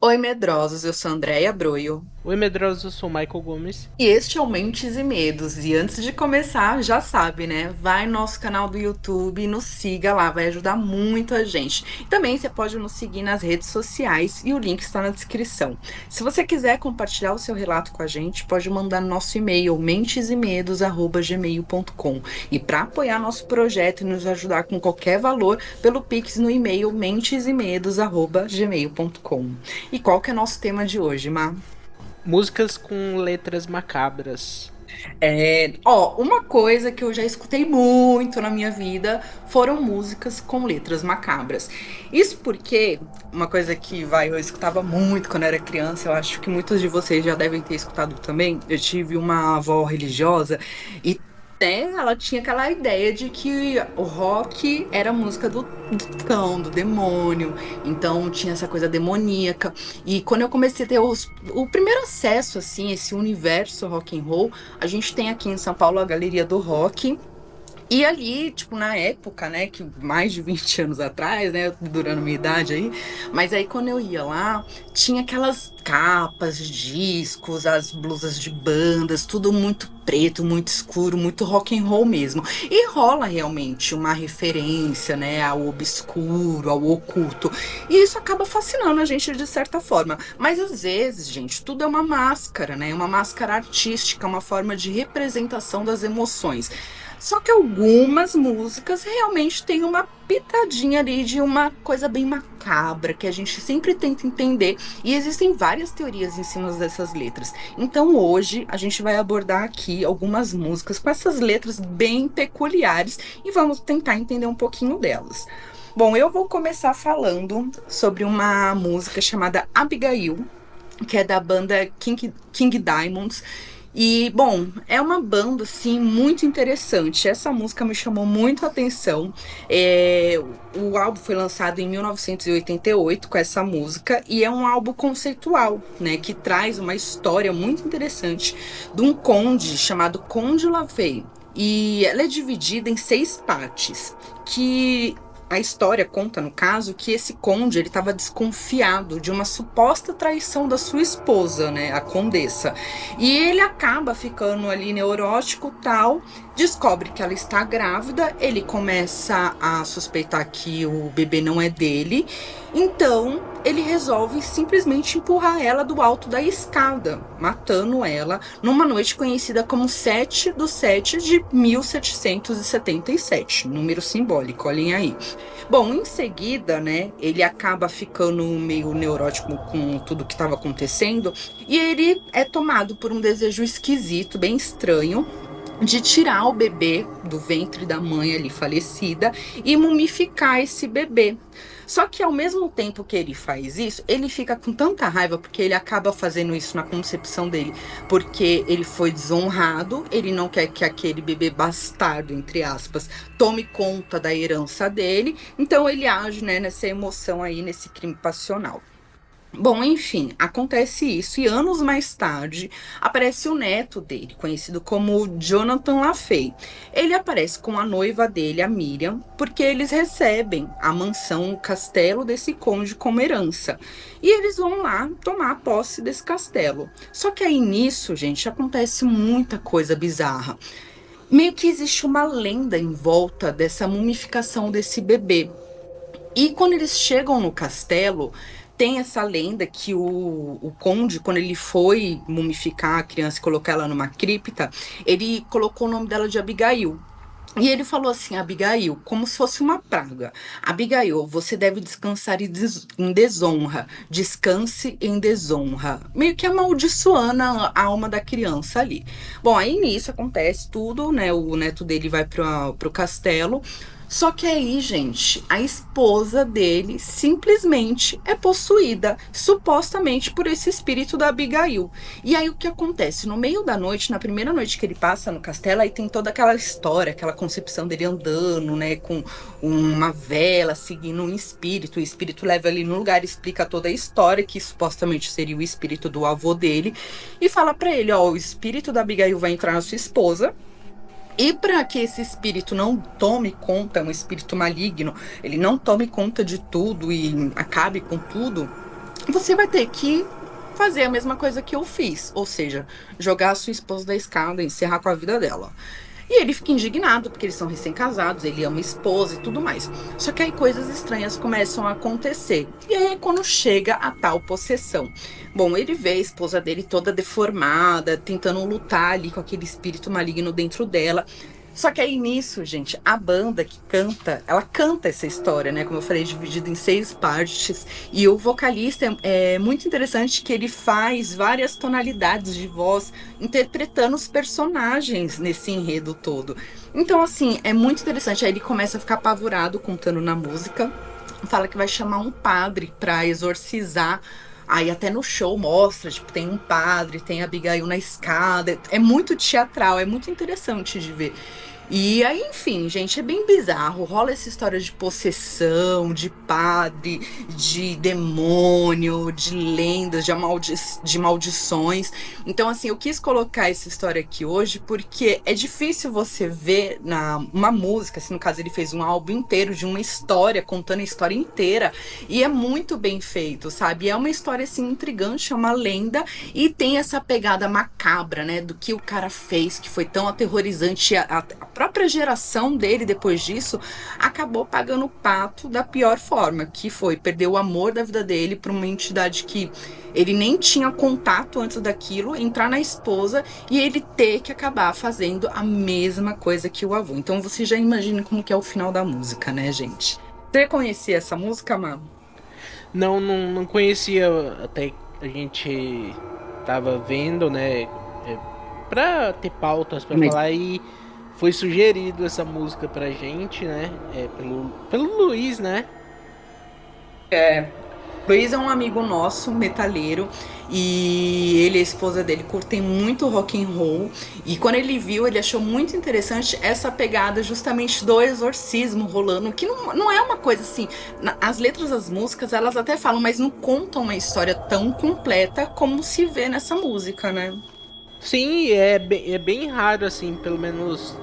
Oi, medrosos, eu sou Andréia Broio. Oi, medrosos, eu sou Michael Gomes. E este é o Mentes e Medos. E antes de começar, já sabe, né? Vai no nosso canal do YouTube e nos siga lá, vai ajudar muito a gente. E também você pode nos seguir nas redes sociais e o link está na descrição. Se você quiser compartilhar o seu relato com a gente, pode mandar no nosso e-mail mentesemedos@gmail.com. E para apoiar nosso projeto e nos ajudar com qualquer valor, pelo Pix no e-mail mentesemedos@gmail.com. E qual que é nosso tema de hoje, Má? Músicas com letras macabras. Uma coisa que eu já escutei muito na minha vida foram músicas com letras macabras. Isso porque uma coisa que eu escutava muito quando era criança, eu acho que muitos de vocês já devem ter escutado também. Eu tive uma avó religiosa e até ela tinha aquela ideia de que o rock era música do cão, do demônio. Então tinha essa coisa demoníaca. E quando eu comecei a ter o primeiro acesso, assim, esse universo rock and roll, a gente tem aqui em São Paulo a Galeria do Rock. E ali, tipo, na época, né, que mais de 20 anos atrás, né, durando minha idade aí, mas aí quando eu ia lá, tinha aquelas capas de discos, as blusas de bandas, tudo muito preto, muito escuro, muito rock and roll mesmo. E rola realmente uma referência, né, ao obscuro, ao oculto. E isso acaba fascinando a gente de certa forma. Mas às vezes, gente, tudo é uma máscara, né, uma máscara artística, uma forma de representação das emoções. Só que algumas músicas realmente têm uma pitadinha ali de uma coisa bem macabra que a gente sempre tenta entender, e existem várias teorias em cima dessas letras. Então hoje a gente vai abordar aqui algumas músicas com essas letras bem peculiares e vamos tentar entender um pouquinho delas. Bom, eu vou começar falando sobre uma música chamada Abigail, que é da banda King Diamonds. E, bom, é uma banda, assim, muito interessante. Essa música me chamou muito a atenção. O álbum foi lançado em 1988 com essa música, e é um álbum conceitual, né, que traz uma história muito interessante de um conde chamado Conde Lavey. E ela é dividida em 6 partes, que a história conta, no caso, que esse conde ele estava desconfiado de uma suposta traição da sua esposa, né, a condessa. E ele acaba ficando ali neurótico, tal, descobre que ela está grávida, ele começa a suspeitar que o bebê não é dele. Então, ele resolve simplesmente empurrar ela do alto da escada, matando ela numa noite conhecida como 7/7 de 1777, número simbólico, olhem aí. Bom, em seguida, né, ele acaba ficando meio neurótico com tudo que estava acontecendo e ele é tomado por um desejo esquisito, bem estranho, de tirar o bebê do ventre da mãe ali falecida e mumificar esse bebê. Só que ao mesmo tempo que ele faz isso, ele fica com tanta raiva porque ele acaba fazendo isso na concepção dele, porque ele foi desonrado, ele não quer que aquele bebê bastardo, entre aspas, tome conta da herança dele, então ele age, né, nessa emoção aí, nesse crime passional. Bom, enfim, acontece isso e anos mais tarde aparece o neto dele, conhecido como Jonathan LaFay. Ele aparece com a noiva dele, a Miriam, porque eles recebem a mansão, o castelo desse conde como herança. E eles vão lá tomar posse desse castelo. Só que aí nisso, gente, acontece muita coisa bizarra. Meio que existe uma lenda em volta dessa mumificação desse bebê. E quando eles chegam no castelo, tem essa lenda que o conde, quando ele foi mumificar a criança e colocar ela numa cripta, ele colocou o nome dela de Abigail. E ele falou assim, Abigail, como se fosse uma praga. Abigail, você deve descansar em desonra. Descanse em desonra. Meio que amaldiçoando a alma da criança ali. Bom, aí nisso acontece tudo, né? O neto dele vai pro castelo. Só que aí, gente, a esposa dele simplesmente é possuída, supostamente por esse espírito da Abigail. E aí o que acontece? No meio da noite, na primeira noite que ele passa no castelo, aí tem toda aquela história, aquela concepção dele andando, né, com uma vela seguindo um espírito. O espírito leva ele no lugar, explica toda a história, que supostamente seria o espírito do avô dele, e fala pra ele, ó, o espírito da Abigail vai entrar na sua esposa. E para que esse espírito não tome conta, um espírito maligno, ele não tome conta de tudo e acabe com tudo, você vai ter que fazer a mesma coisa que eu fiz, ou seja, jogar a sua esposa da escada, encerrar com a vida dela. E ele fica indignado, porque eles são recém-casados, ele ama a esposa e tudo mais. Só que aí coisas estranhas começam a acontecer. E aí é quando chega a tal possessão. Bom, ele vê a esposa dele toda deformada, tentando lutar ali com aquele espírito maligno dentro dela. Só que aí nisso, gente, a banda que canta, ela canta essa história, né? Como eu falei, dividida em 6 partes. E o vocalista é muito interessante que ele faz várias tonalidades de voz interpretando os personagens nesse enredo todo. Então, assim, é muito interessante. Aí ele começa a ficar apavorado contando na música. Fala que vai chamar um padre para exorcizar. Aí até no show mostra, tipo, tem um padre, tem a Abigail na escada. É muito teatral, é muito interessante de ver. E aí, enfim, gente, é bem bizarro. Rola essa história de possessão, de padre, de demônio, de lendas, de maldições. Então, assim, eu quis colocar essa história aqui hoje porque é difícil você ver uma música, assim, no caso ele fez um álbum inteiro de uma história, contando a história inteira, e é muito bem feito, sabe? É uma história, assim, intrigante, é uma lenda, e tem essa pegada macabra, né, do que o cara fez, que foi tão aterrorizante. A própria geração dele, depois disso, acabou pagando o pato da pior forma, que foi perder o amor da vida dele para uma entidade que ele nem tinha contato antes daquilo, entrar na esposa e ele ter que acabar fazendo a mesma coisa que o avô. Então você já imagina como que é o final da música, né, gente? Você conhecia essa música, Má? Não conhecia, até a gente tava vendo, né? Pra ter pautas pra falar e foi sugerido essa música pra gente, né? Pelo Luiz, né? É. Luiz é um amigo nosso, metaleiro, e ele e a esposa dele curtem muito rock and roll. E quando ele viu, ele achou muito interessante essa pegada justamente do exorcismo rolando, que não é uma coisa assim. As letras das músicas, elas até falam, mas não contam uma história tão completa como se vê nessa música, né? Sim, é bem raro, assim, pelo menos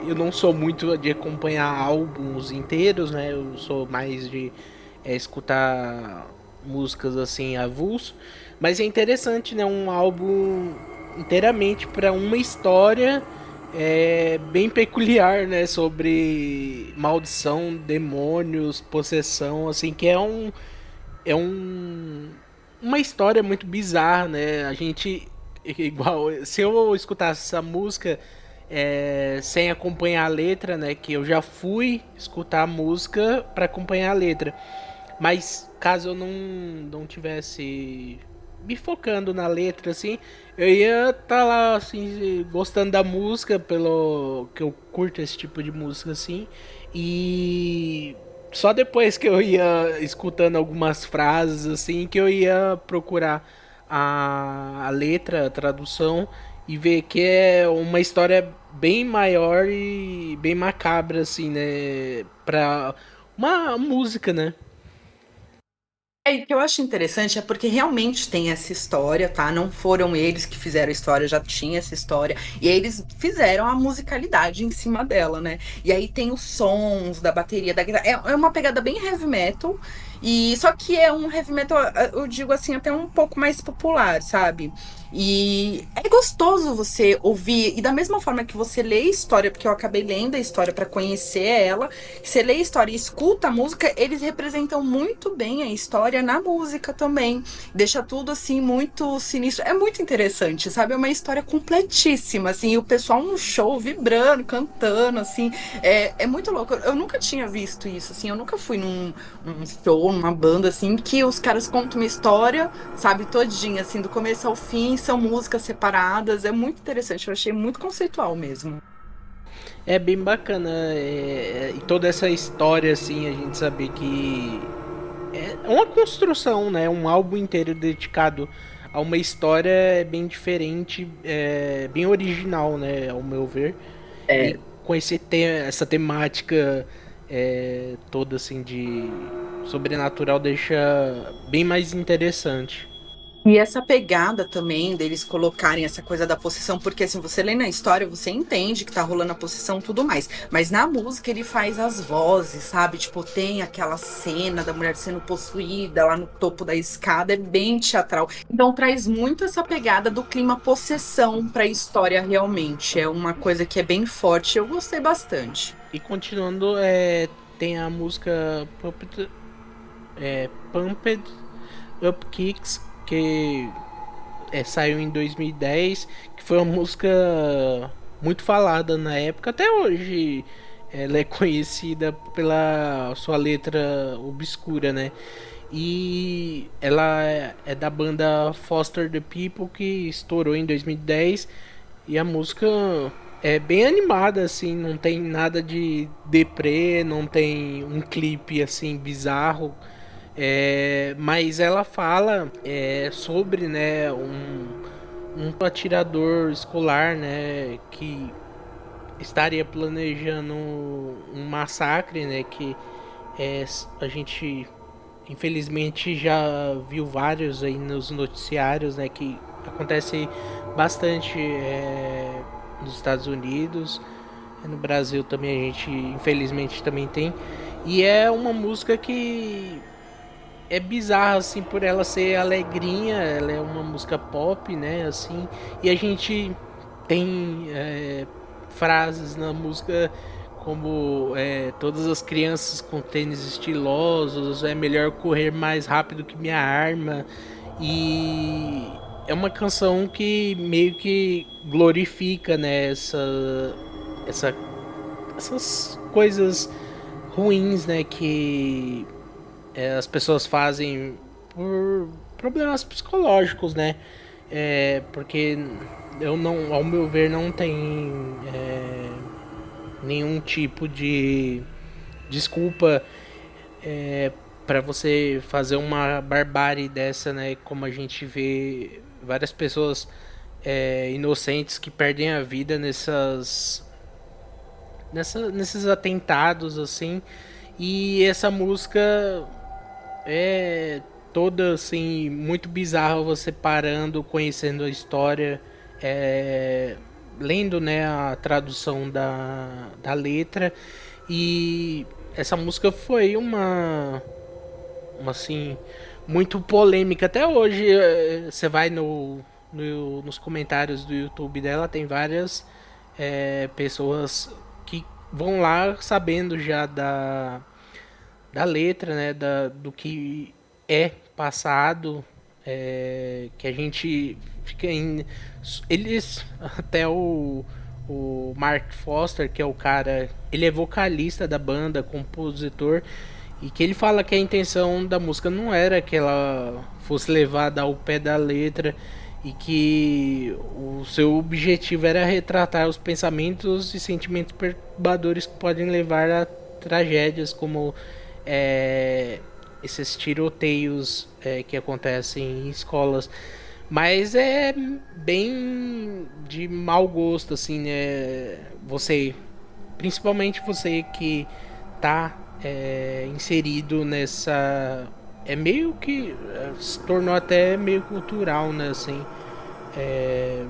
eu não sou muito de acompanhar álbuns inteiros, né? Eu sou mais de escutar músicas assim avulso, mas é interessante, né? Um álbum inteiramente para uma história bem peculiar, né? Sobre maldição, demônios, possessão, assim, que é uma história muito bizarra, né? A gente igual, se eu escutasse essa música sem acompanhar a letra, né, que eu já fui escutar a música para acompanhar a letra, mas caso eu não tivesse me focando na letra, assim, eu ia estar lá, assim, gostando da música, pelo que eu curto esse tipo de música, assim, e só depois que eu ia escutando algumas frases, assim, que eu ia procurar a letra, a tradução, e ver que é uma história bem maior e bem macabra, assim, né, pra uma música, né. E o que eu acho interessante é porque realmente tem essa história, tá? Não foram eles que fizeram a história, já tinha essa história. E aí eles fizeram a musicalidade em cima dela, né? E aí tem os sons da bateria, da guitarra. É uma pegada bem heavy metal. E só que é um heavy metal, eu digo assim, até um pouco mais popular, sabe? E é gostoso você ouvir, e da mesma forma que você lê a história, porque eu acabei lendo a história para conhecer ela, você lê a história e escuta a música, eles representam muito bem a história na música também. Deixa tudo assim muito sinistro. É muito interessante, sabe? É uma história completíssima, assim, e o pessoal no show vibrando, cantando, assim. É muito louco. Eu nunca tinha visto isso, assim, eu nunca fui num show, numa banda, assim, que os caras contam uma história, sabe, todinha, assim, do começo ao fim, são músicas separadas. É muito interessante, eu achei muito conceitual mesmo. É bem bacana, e toda essa história, assim, a gente saber que é uma construção, né? Um álbum inteiro dedicado a uma história bem diferente, bem original, né? Ao meu ver. E É, com essa temática toda, assim, de sobrenatural deixa bem mais interessante. E essa pegada também deles colocarem essa coisa da possessão, porque assim, você lê na história, você entende que tá rolando a possessão e tudo mais. Mas na música ele faz as vozes, sabe? Tipo, tem aquela cena da mulher sendo possuída lá no topo da escada, é bem teatral. Então traz muito essa pegada do clima possessão pra história realmente. É uma coisa que é bem forte, eu gostei bastante. E continuando, tem a música Pumped Up Kicks, que saiu em 2010, que foi uma música muito falada na época. Até hoje ela é conhecida pela sua letra obscura, né? E ela é da banda Foster the People, que estourou em 2010. E a música é bem animada, assim, não tem nada de deprê, não tem um clipe assim bizarro. Mas ela fala sobre, né, um atirador escolar, né, que estaria planejando um massacre, né, que a gente infelizmente já viu vários aí nos noticiários, né, que acontece bastante nos Estados Unidos, no Brasil também a gente infelizmente também tem. E é uma música que é bizarra, assim, por ela ser alegrinha, ela é uma música pop, né, assim, e a gente tem frases na música como todas as crianças com tênis estilosos, é melhor correr mais rápido que minha arma, e é uma canção que meio que glorifica, né, essa, essas coisas ruins, né, que as pessoas fazem por problemas psicológicos, né? Porque eu não, ao meu ver, não tem nenhum tipo de desculpa para você fazer uma barbárie dessa, né? Como a gente vê várias pessoas inocentes que perdem a vida nesses atentados, assim. E essa música é toda assim muito bizarra, você parando, conhecendo a história, lendo, né, a tradução da letra. E essa música foi uma assim muito polêmica até hoje. Você vai nos comentários do YouTube dela, tem várias pessoas que vão lá sabendo já da letra, né, do que é passado, que a gente fica em... Eles, até o Mark Foster, que é o cara, ele é vocalista da banda, compositor, e que ele fala que a intenção da música não era que ela fosse levada ao pé da letra, e que o seu objetivo era retratar os pensamentos e sentimentos perturbadores que podem levar a tragédias como esses tiroteios que acontecem em escolas. Mas é bem de mau gosto, assim, né? Você, principalmente você que tá inserido nessa. É meio que se tornou até meio cultural, né? Assim,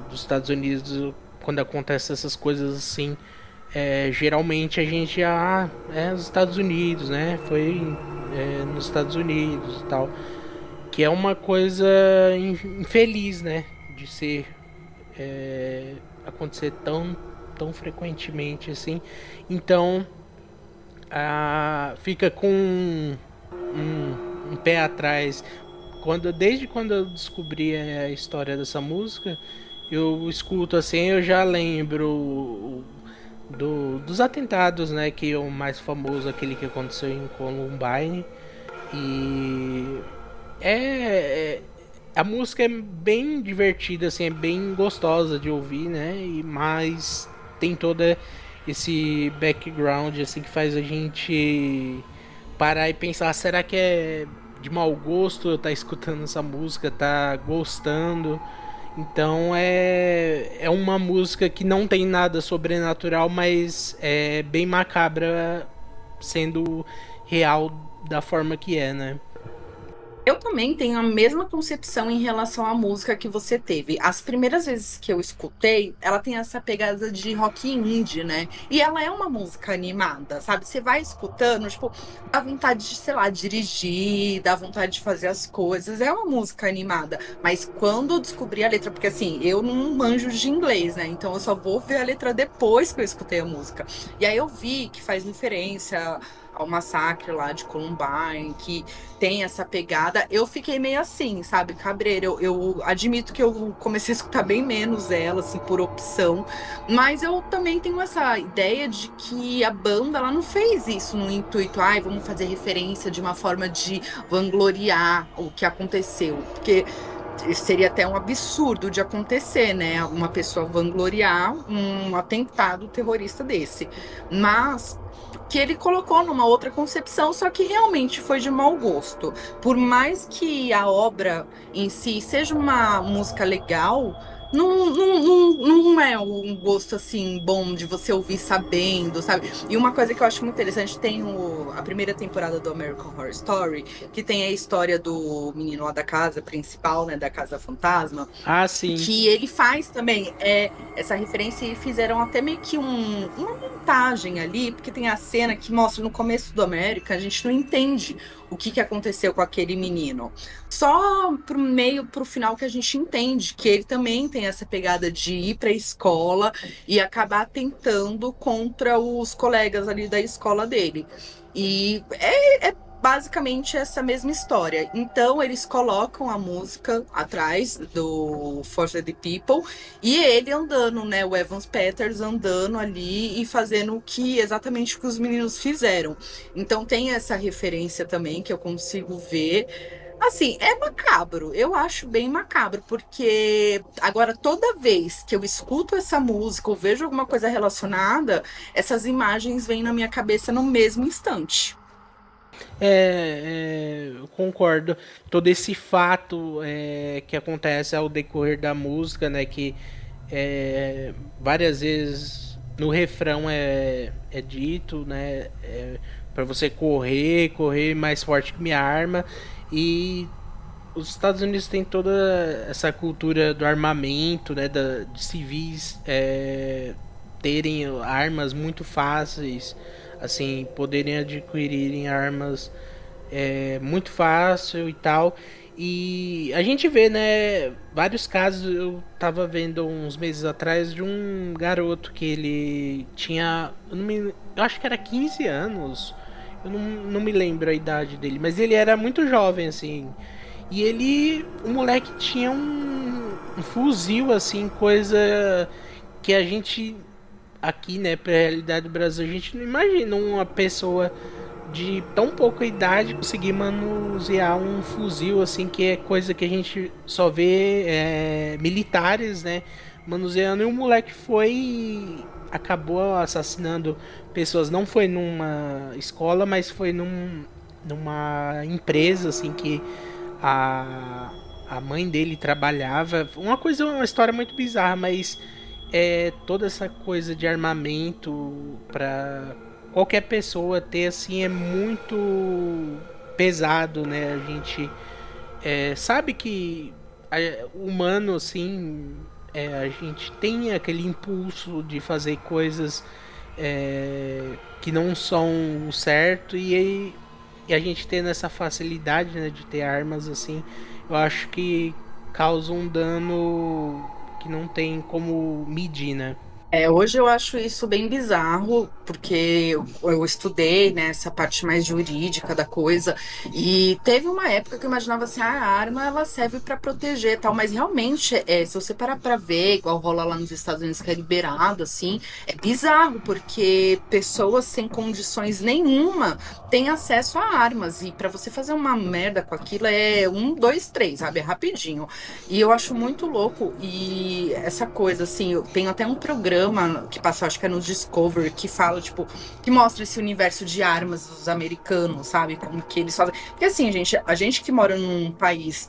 dos Estados Unidos, quando acontecem essas coisas assim, geralmente a gente é os Estados Unidos, né? Foi nos Estados Unidos e tal, que é uma coisa infeliz, né? De ser acontecer tão frequentemente assim. Então fica com um pé atrás. Desde quando eu descobri a história dessa música, eu escuto assim, eu já lembro dos atentados, né? Que é o mais famoso, aquele que aconteceu em Columbine. E a música é bem divertida, assim, é bem gostosa de ouvir, né? Mas tem toda esse background assim que faz a gente parar e pensar, será que é de mau gosto eu estar escutando essa música, tá gostando? Então é uma música que não tem nada sobrenatural, mas é bem macabra, sendo real da forma que é, né? Eu também tenho a mesma concepção em relação à música que você teve. As primeiras vezes que eu escutei, ela tem essa pegada de rock indie, né? E ela é uma música animada, sabe? Você vai escutando, tipo, dá vontade de, sei lá, dirigir, dá vontade de fazer as coisas. É uma música animada. Mas quando eu descobri a letra, porque assim, eu não manjo de inglês, né? Então eu só vou ver a letra depois que eu escutei a música. E aí eu vi que faz referência ao massacre lá de Columbine, que tem essa pegada. Eu fiquei meio assim, sabe, cabreira. Eu admito que eu comecei a escutar bem menos ela, assim, por opção. Mas eu também tenho essa ideia de que a banda, ela não fez isso no intuito, ai, vamos fazer referência de uma forma de vangloriar o que aconteceu. Porque seria até um absurdo de acontecer, né? Uma pessoa vangloriar um atentado terrorista desse. Mas que ele colocou numa outra concepção, só que realmente foi de mau gosto. Por mais que a obra em si seja uma música legal, não é um gosto assim bom de você ouvir sabendo, sabe? E uma coisa que eu acho muito interessante, tem a primeira temporada do American Horror Story, que tem a história do menino lá da casa principal, né, da casa fantasma, Ah, sim. que ele faz também essa referência, e fizeram até meio que uma montagem ali, porque tem a cena que mostra no começo do América, a gente não entende o que aconteceu com aquele menino. Só pro final que a gente entende que ele também tem essa pegada de ir para a escola e acabar tentando contra os colegas ali da escola dele. E é basicamente essa mesma história. Então, eles colocam a música atrás do For the People e ele andando, né? O Evans Peters andando ali e fazendo exatamente o que os meninos fizeram. Então, tem essa referência também que eu consigo ver. Assim, é macabro, eu acho bem macabro, porque agora toda vez que eu escuto essa música ou vejo alguma coisa relacionada, essas imagens vêm na minha cabeça no mesmo instante. Eu concordo. Todo esse fato que acontece ao decorrer da música, né? Que várias vezes no refrão é dito, né? Para você correr mais forte que minha arma. E os Estados Unidos têm toda essa cultura do armamento, né? De civis terem armas muito fáceis, assim, poderem adquirirem armas muito fácil e tal. E a gente vê, né, vários casos. Eu tava vendo uns meses atrás de um garoto que ele tinha, eu acho que era 15 anos. Eu não me lembro a idade dele, mas ele era muito jovem, assim. E o moleque tinha um fuzil, assim, coisa que a gente aqui, né, pra realidade do Brasil, a gente não imagina uma pessoa de tão pouca idade conseguir manusear um fuzil, assim, que é coisa que a gente só vê militares, né, manuseando. E o moleque acabou assassinando pessoas. Não foi numa escola, mas foi numa empresa, assim, que a mãe dele trabalhava. Uma história muito bizarra, mas toda essa coisa de armamento para qualquer pessoa ter, assim, é muito pesado, né? A gente sabe que o humano, assim, a gente tem aquele impulso de fazer coisas que não são o certo, e a gente tendo essa facilidade, né, de ter armas, assim, eu acho que causa um dano que não tem como medir, né? Hoje eu acho isso bem bizarro, porque eu estudei, né, essa parte mais jurídica da coisa, e teve uma época que eu imaginava assim, a arma ela serve para proteger e tal, mas realmente, se você parar para ver, igual rola lá nos Estados Unidos que é liberado, assim, é bizarro, porque pessoas sem condições nenhuma têm acesso a armas, e para você fazer uma merda com aquilo é um, dois, três, sabe, é rapidinho. E eu acho muito louco, e essa coisa, assim, eu tenho até um programa que passou, acho que é no Discovery, que fala, tipo, que mostra esse universo de armas dos americanos, sabe? Como que eles fazem. Porque assim, gente, a gente que mora num país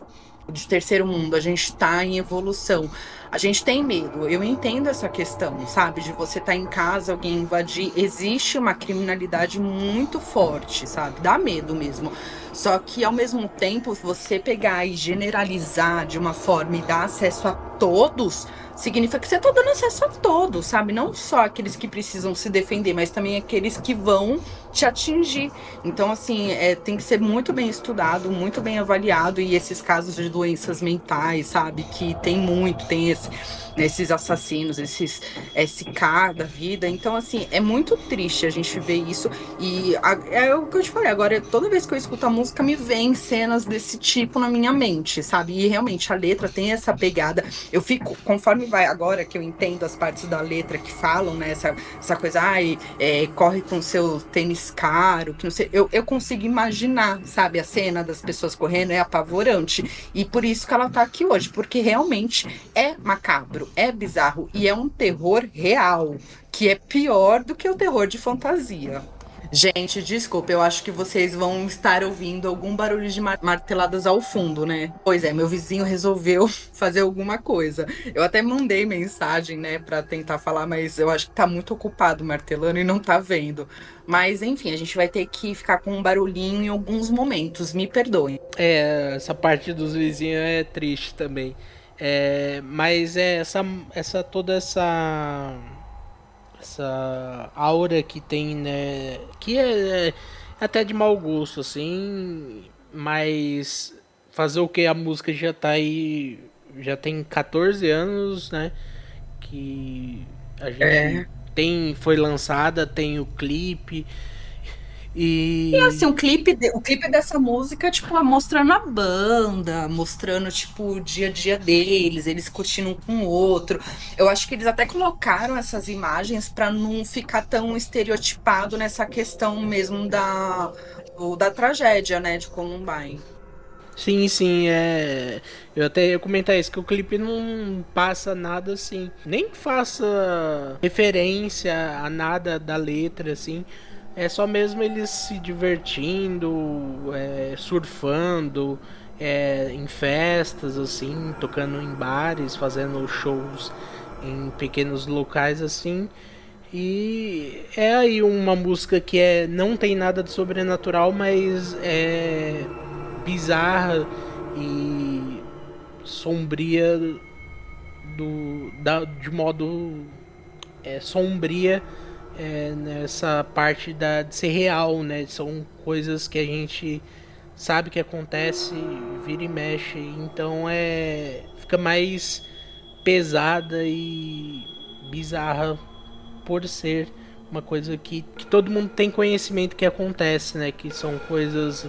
de terceiro mundo, a gente tá em evolução. A gente tem medo, eu entendo essa questão, sabe? De você estar em casa, alguém invadir. Existe uma criminalidade muito forte, sabe? Dá medo mesmo. Só que, ao mesmo tempo, você pegar e generalizar de uma forma e dar acesso a todos, significa que você tá dando acesso a todos, sabe? Não só aqueles que precisam se defender, mas também aqueles que vão te atingir. Então, assim, tem que ser muito bem estudado, muito bem avaliado, e esses casos de doenças mentais, sabe? Que tem muito, tem esses assassinos, esses SK da vida. Então, assim, é muito triste a gente ver isso. E é o que eu te falei, agora, toda vez que eu escuto a música, me vem cenas desse tipo na minha mente, sabe? E realmente a letra tem essa pegada. Eu fico, conforme vai, agora que eu entendo as partes da letra que falam, né? Essa coisa, corre com seu tênis caro, que não sei. Eu consigo imaginar, sabe? A cena das pessoas correndo é apavorante. E por isso que ela tá aqui hoje, porque realmente é macabro, é bizarro e é um terror real, que é pior do que o terror de fantasia. Gente, desculpa, eu acho que vocês vão estar ouvindo algum barulho de marteladas ao fundo, né? Pois é, meu vizinho resolveu fazer alguma coisa. Eu até mandei mensagem, né, pra tentar falar, mas eu acho que tá muito ocupado martelando e não tá vendo. Mas, enfim, a gente vai ter que ficar com um barulhinho em alguns momentos, me perdoem. Essa parte dos vizinhos é triste também. Mas toda essa aura que tem, né? Que é até de mau gosto, assim. Mas fazer o que? A música já tá aí. Já tem 14 anos, né? Que a gente É. foi lançada, tem o clipe. E E assim, o clipe dessa música, tipo, é mostrando a banda, mostrando, tipo, o dia a dia deles, eles curtindo um com o outro. Eu acho que eles até colocaram essas imagens para não ficar tão estereotipado nessa questão mesmo da tragédia, né, de Columbine. sim, sim, eu até ia comentar isso, que o clipe não passa nada assim, nem faça referência a nada da letra, assim. É só mesmo eles se divertindo, surfando, em festas, assim, tocando em bares, fazendo shows em pequenos locais, assim. E é aí uma música que não tem nada de sobrenatural, mas é bizarra e sombria de modo sombria, nessa parte de ser real, né? São coisas que a gente sabe que acontece, vira e mexe, então fica mais pesada e bizarra por ser uma coisa que todo mundo tem conhecimento que acontece, né? Que são coisas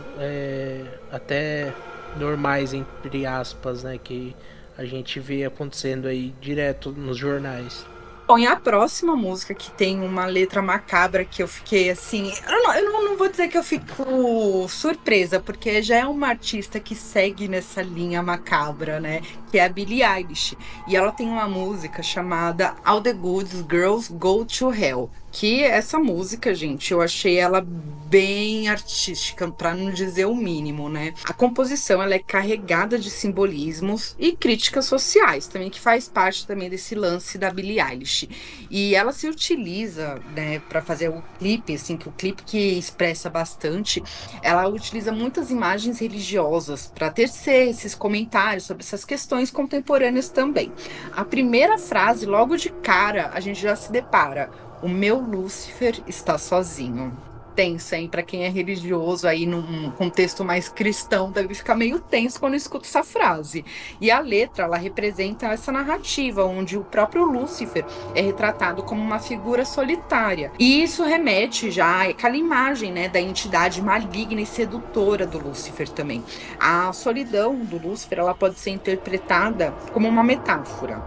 até normais, entre aspas, né? Que a gente vê acontecendo aí direto nos jornais. Bom, e a próxima música que tem uma letra macabra que eu fiquei assim. Eu não vou dizer que eu fico surpresa, porque já é uma artista que segue nessa linha macabra, né? Que é a Billie Eilish. E ela tem uma música chamada All the Good Girls Go to Hell. Que essa música, gente, eu achei ela bem artística, para não dizer o mínimo, né? A composição ela é carregada de simbolismos e críticas sociais, também que faz parte também desse lance da Billie Eilish. E ela se utiliza, né, para fazer o clipe, assim, que o clipe que expressa bastante, ela utiliza muitas imagens religiosas para tecer esses comentários sobre essas questões contemporâneas também. A primeira frase, logo de cara, a gente já se depara: o meu Lúcifer está sozinho. Tensa, hein? Para quem é religioso aí num contexto mais cristão, deve ficar meio tenso quando escuta essa frase. E a letra, ela representa essa narrativa onde o próprio Lúcifer é retratado como uma figura solitária. E isso remete já àquela imagem, né, da entidade maligna e sedutora do Lúcifer também. A solidão do Lúcifer, ela pode ser interpretada como uma metáfora.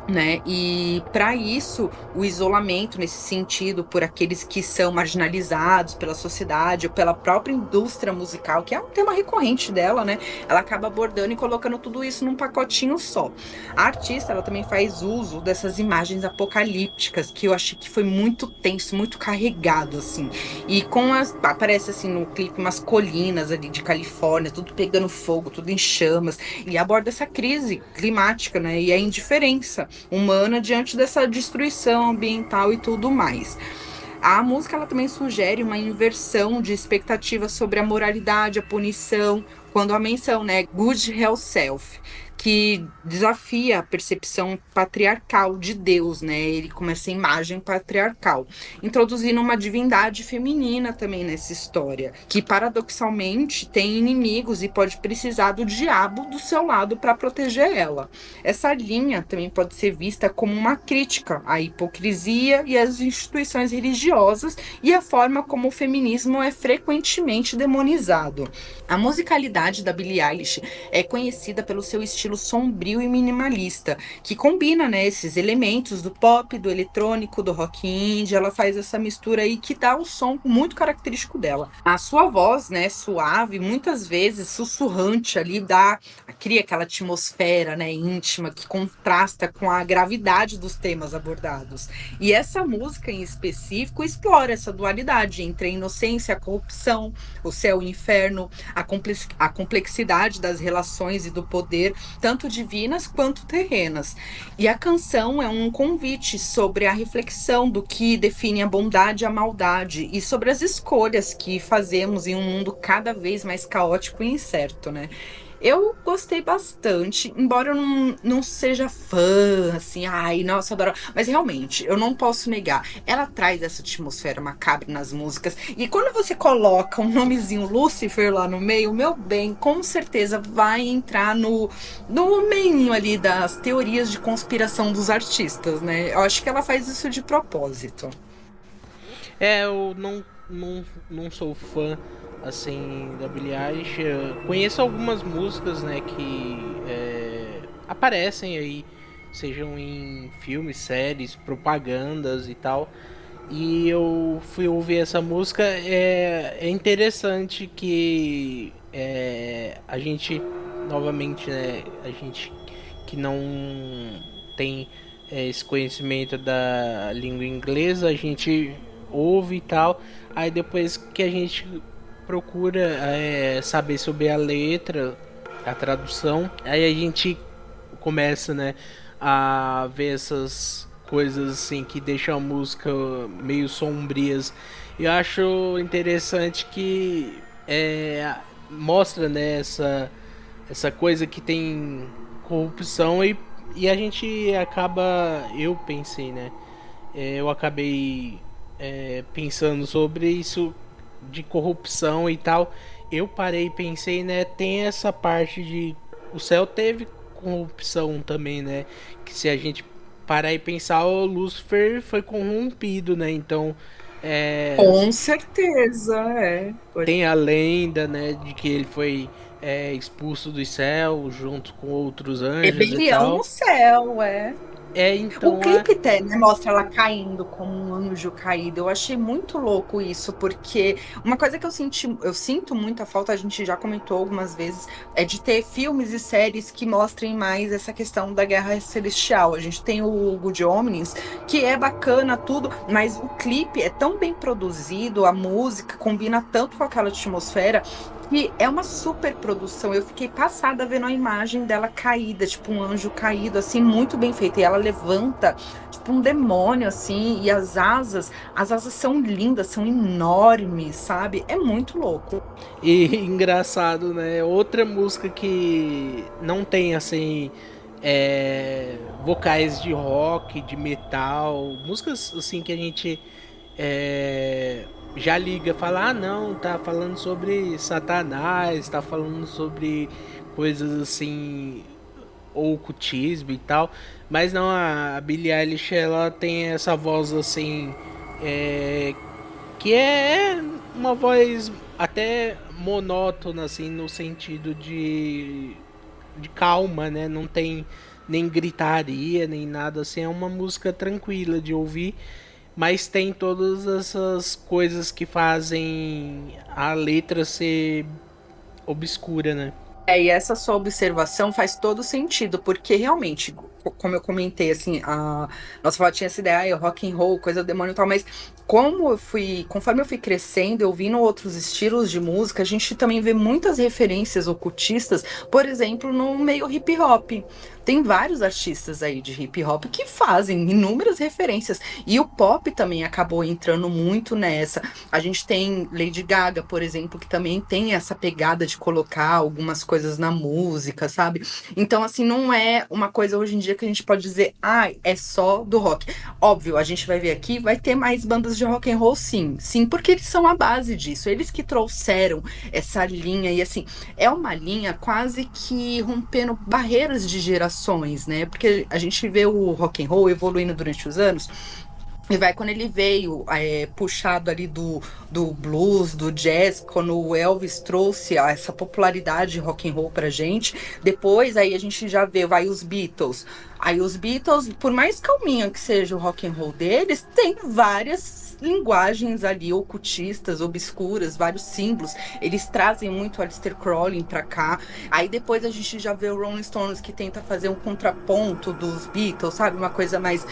né? E para isso, o isolamento nesse sentido por aqueles que são marginalizados pela sociedade ou pela própria indústria musical, que é um tema recorrente dela, né? Ela acaba abordando e colocando tudo isso num pacotinho só. A artista, ela também faz uso dessas imagens apocalípticas, que eu achei que foi muito tenso, muito carregado, assim. E com as aparece assim no clipe umas colinas ali de Califórnia, tudo pegando fogo, tudo em chamas, e aborda essa crise climática, né? E a indiferença humana diante dessa destruição ambiental e tudo mais. A música ela também sugere uma inversão de expectativas sobre a moralidade, a punição, quando a menção, né, good hell self, que desafia a percepção patriarcal de Deus, né? Ele com essa imagem patriarcal, introduzindo uma divindade feminina também nessa história, que paradoxalmente tem inimigos e pode precisar do diabo do seu lado para proteger ela. Essa linha também pode ser vista como uma crítica à hipocrisia e às instituições religiosas e a forma como o feminismo é frequentemente demonizado. A musicalidade da Billie Eilish é conhecida pelo seu estilo sombrio e minimalista, que combina, né, esses elementos do pop, do eletrônico, do rock indie. Ela faz essa mistura aí que dá um som muito característico dela. A sua voz, né, suave, muitas vezes sussurrante ali, cria aquela atmosfera, né, íntima que contrasta com a gravidade dos temas abordados. E essa música em específico explora essa dualidade entre a inocência e a corrupção, o céu e o inferno, a complexidade das relações e do poder, tanto divinas quanto terrenas. E a canção é um convite sobre a reflexão do que define a bondade e a maldade e sobre as escolhas que fazemos em um mundo cada vez mais caótico e incerto, né? Eu gostei bastante, embora eu não seja fã, assim, ai, nossa, eu adoro. Mas realmente, eu não posso negar. Ela traz essa atmosfera macabra nas músicas. E quando você coloca um nomezinho Lucifer lá no meio, meu bem, com certeza vai entrar no meio ali das teorias de conspiração dos artistas, né? Eu acho que ela faz isso de propósito. Eu não sou fã assim da Billie Eilish. Eu conheço algumas músicas, né, que aparecem aí, sejam em filmes, séries, propagandas e tal. E eu fui ouvir essa música. É interessante que a gente, novamente, né, a gente que não tem esse conhecimento da língua inglesa, a gente ouve e tal. Aí depois que a gente procura saber sobre a letra, a tradução, aí a gente começa, né, a ver essas coisas assim que deixam a música meio sombrias. Eu acho interessante que mostra, né, essa coisa que tem corrupção e a gente acaba, eu pensei, né, eu acabei pensando sobre isso de corrupção e tal. Eu parei e pensei, né, tem essa parte de o céu teve corrupção também, né, que se a gente parar e pensar, o Lúcifer foi corrompido, né, então Com certeza, é. tem a lenda, né, de que ele foi expulso do céu junto com outros anjos e Rebelião no tal. céu, é. O Então clipe até, né, mostra ela caindo como um anjo caído. Eu achei muito louco isso, porque uma coisa que eu sinto muita falta, a gente já comentou algumas vezes, é de ter filmes e séries que mostrem mais essa questão da guerra celestial. A gente tem o Good Omens, que é bacana tudo, mas o clipe é tão bem produzido, a música combina tanto com aquela atmosfera e é uma super produção. Eu fiquei passada vendo a imagem dela caída, tipo um anjo caído, assim, muito bem feita. E ela levanta, tipo um demônio, assim, e as asas são lindas, são enormes, sabe? É muito louco. e engraçado, né? Outra música que não tem assim vocais de rock, de metal, músicas assim que a gente já liga, fala, ah não, tá falando sobre Satanás, tá falando sobre coisas assim, ou ocultismo e tal, mas não, a Billie Eilish ela tem essa voz assim, é, que é uma voz até monótona, assim, no sentido de calma, né? Não tem nem gritaria, nem nada assim. É uma música tranquila de ouvir, mas tem todas essas coisas que fazem a letra ser obscura, né? E essa sua observação faz todo sentido, porque realmente, como eu comentei, assim, a nossa avó tinha essa ideia, rock and roll, coisa do demônio e tal, mas conforme eu fui crescendo, eu ouvindo outros estilos de música, a gente também vê muitas referências ocultistas, por exemplo, no meio hip hop. Tem vários artistas aí de hip hop que fazem inúmeras referências. E o pop também acabou entrando muito nessa. A gente tem Lady Gaga, por exemplo, que também tem essa pegada de colocar algumas coisas na música, sabe? Então, assim, não é uma coisa hoje em dia que a gente pode dizer, ah, é só do rock. Óbvio, a gente vai ver aqui, vai ter mais bandas de rock and roll, sim. Sim, porque eles são a base disso. Eles que trouxeram essa linha. E, assim, é uma linha quase que rompendo barreiras de gerações, né? Porque a gente vê o rock and roll evoluindo durante os anos. E vai quando ele veio puxado ali do blues, do jazz, quando o Elvis trouxe essa popularidade rock and roll pra gente. Depois aí a gente já vê, vai os Beatles. Aí os Beatles, por mais calminho que seja o rock and roll deles, tem várias linguagens ali ocultistas, obscuras, vários símbolos. Eles trazem muito Aleister Crowley pra cá. Aí depois a gente já vê o Rolling Stones que tenta fazer um contraponto dos Beatles, sabe? Uma coisa mais,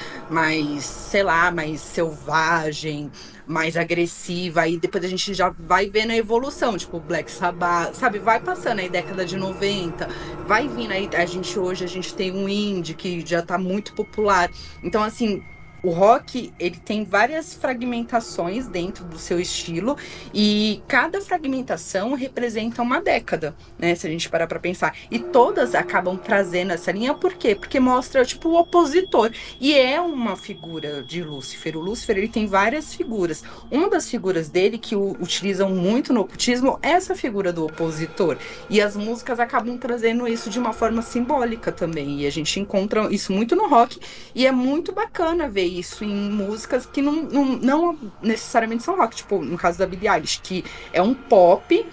sei lá, mais selvagem, mais agressiva. Aí depois a gente já vai vendo a evolução, tipo Black Sabbath, sabe? Vai passando aí década de 90, vai vindo aí, hoje a gente tem um indie que já tá muito popular. Então, assim, o rock, ele tem várias fragmentações dentro do seu estilo e cada fragmentação representa uma década, né? Se a gente parar para pensar. E todas acabam trazendo essa linha, por quê? Porque mostra, tipo, o opositor. E é uma figura de Lúcifer. O Lúcifer, ele tem várias figuras. Uma das figuras dele, que utilizam muito no ocultismo, é essa figura do opositor. E as músicas acabam trazendo isso de uma forma simbólica também. E a gente encontra isso muito no rock. E é muito bacana ver isso em músicas que não necessariamente são rock, tipo, no caso da Billie Eilish, que é um pop,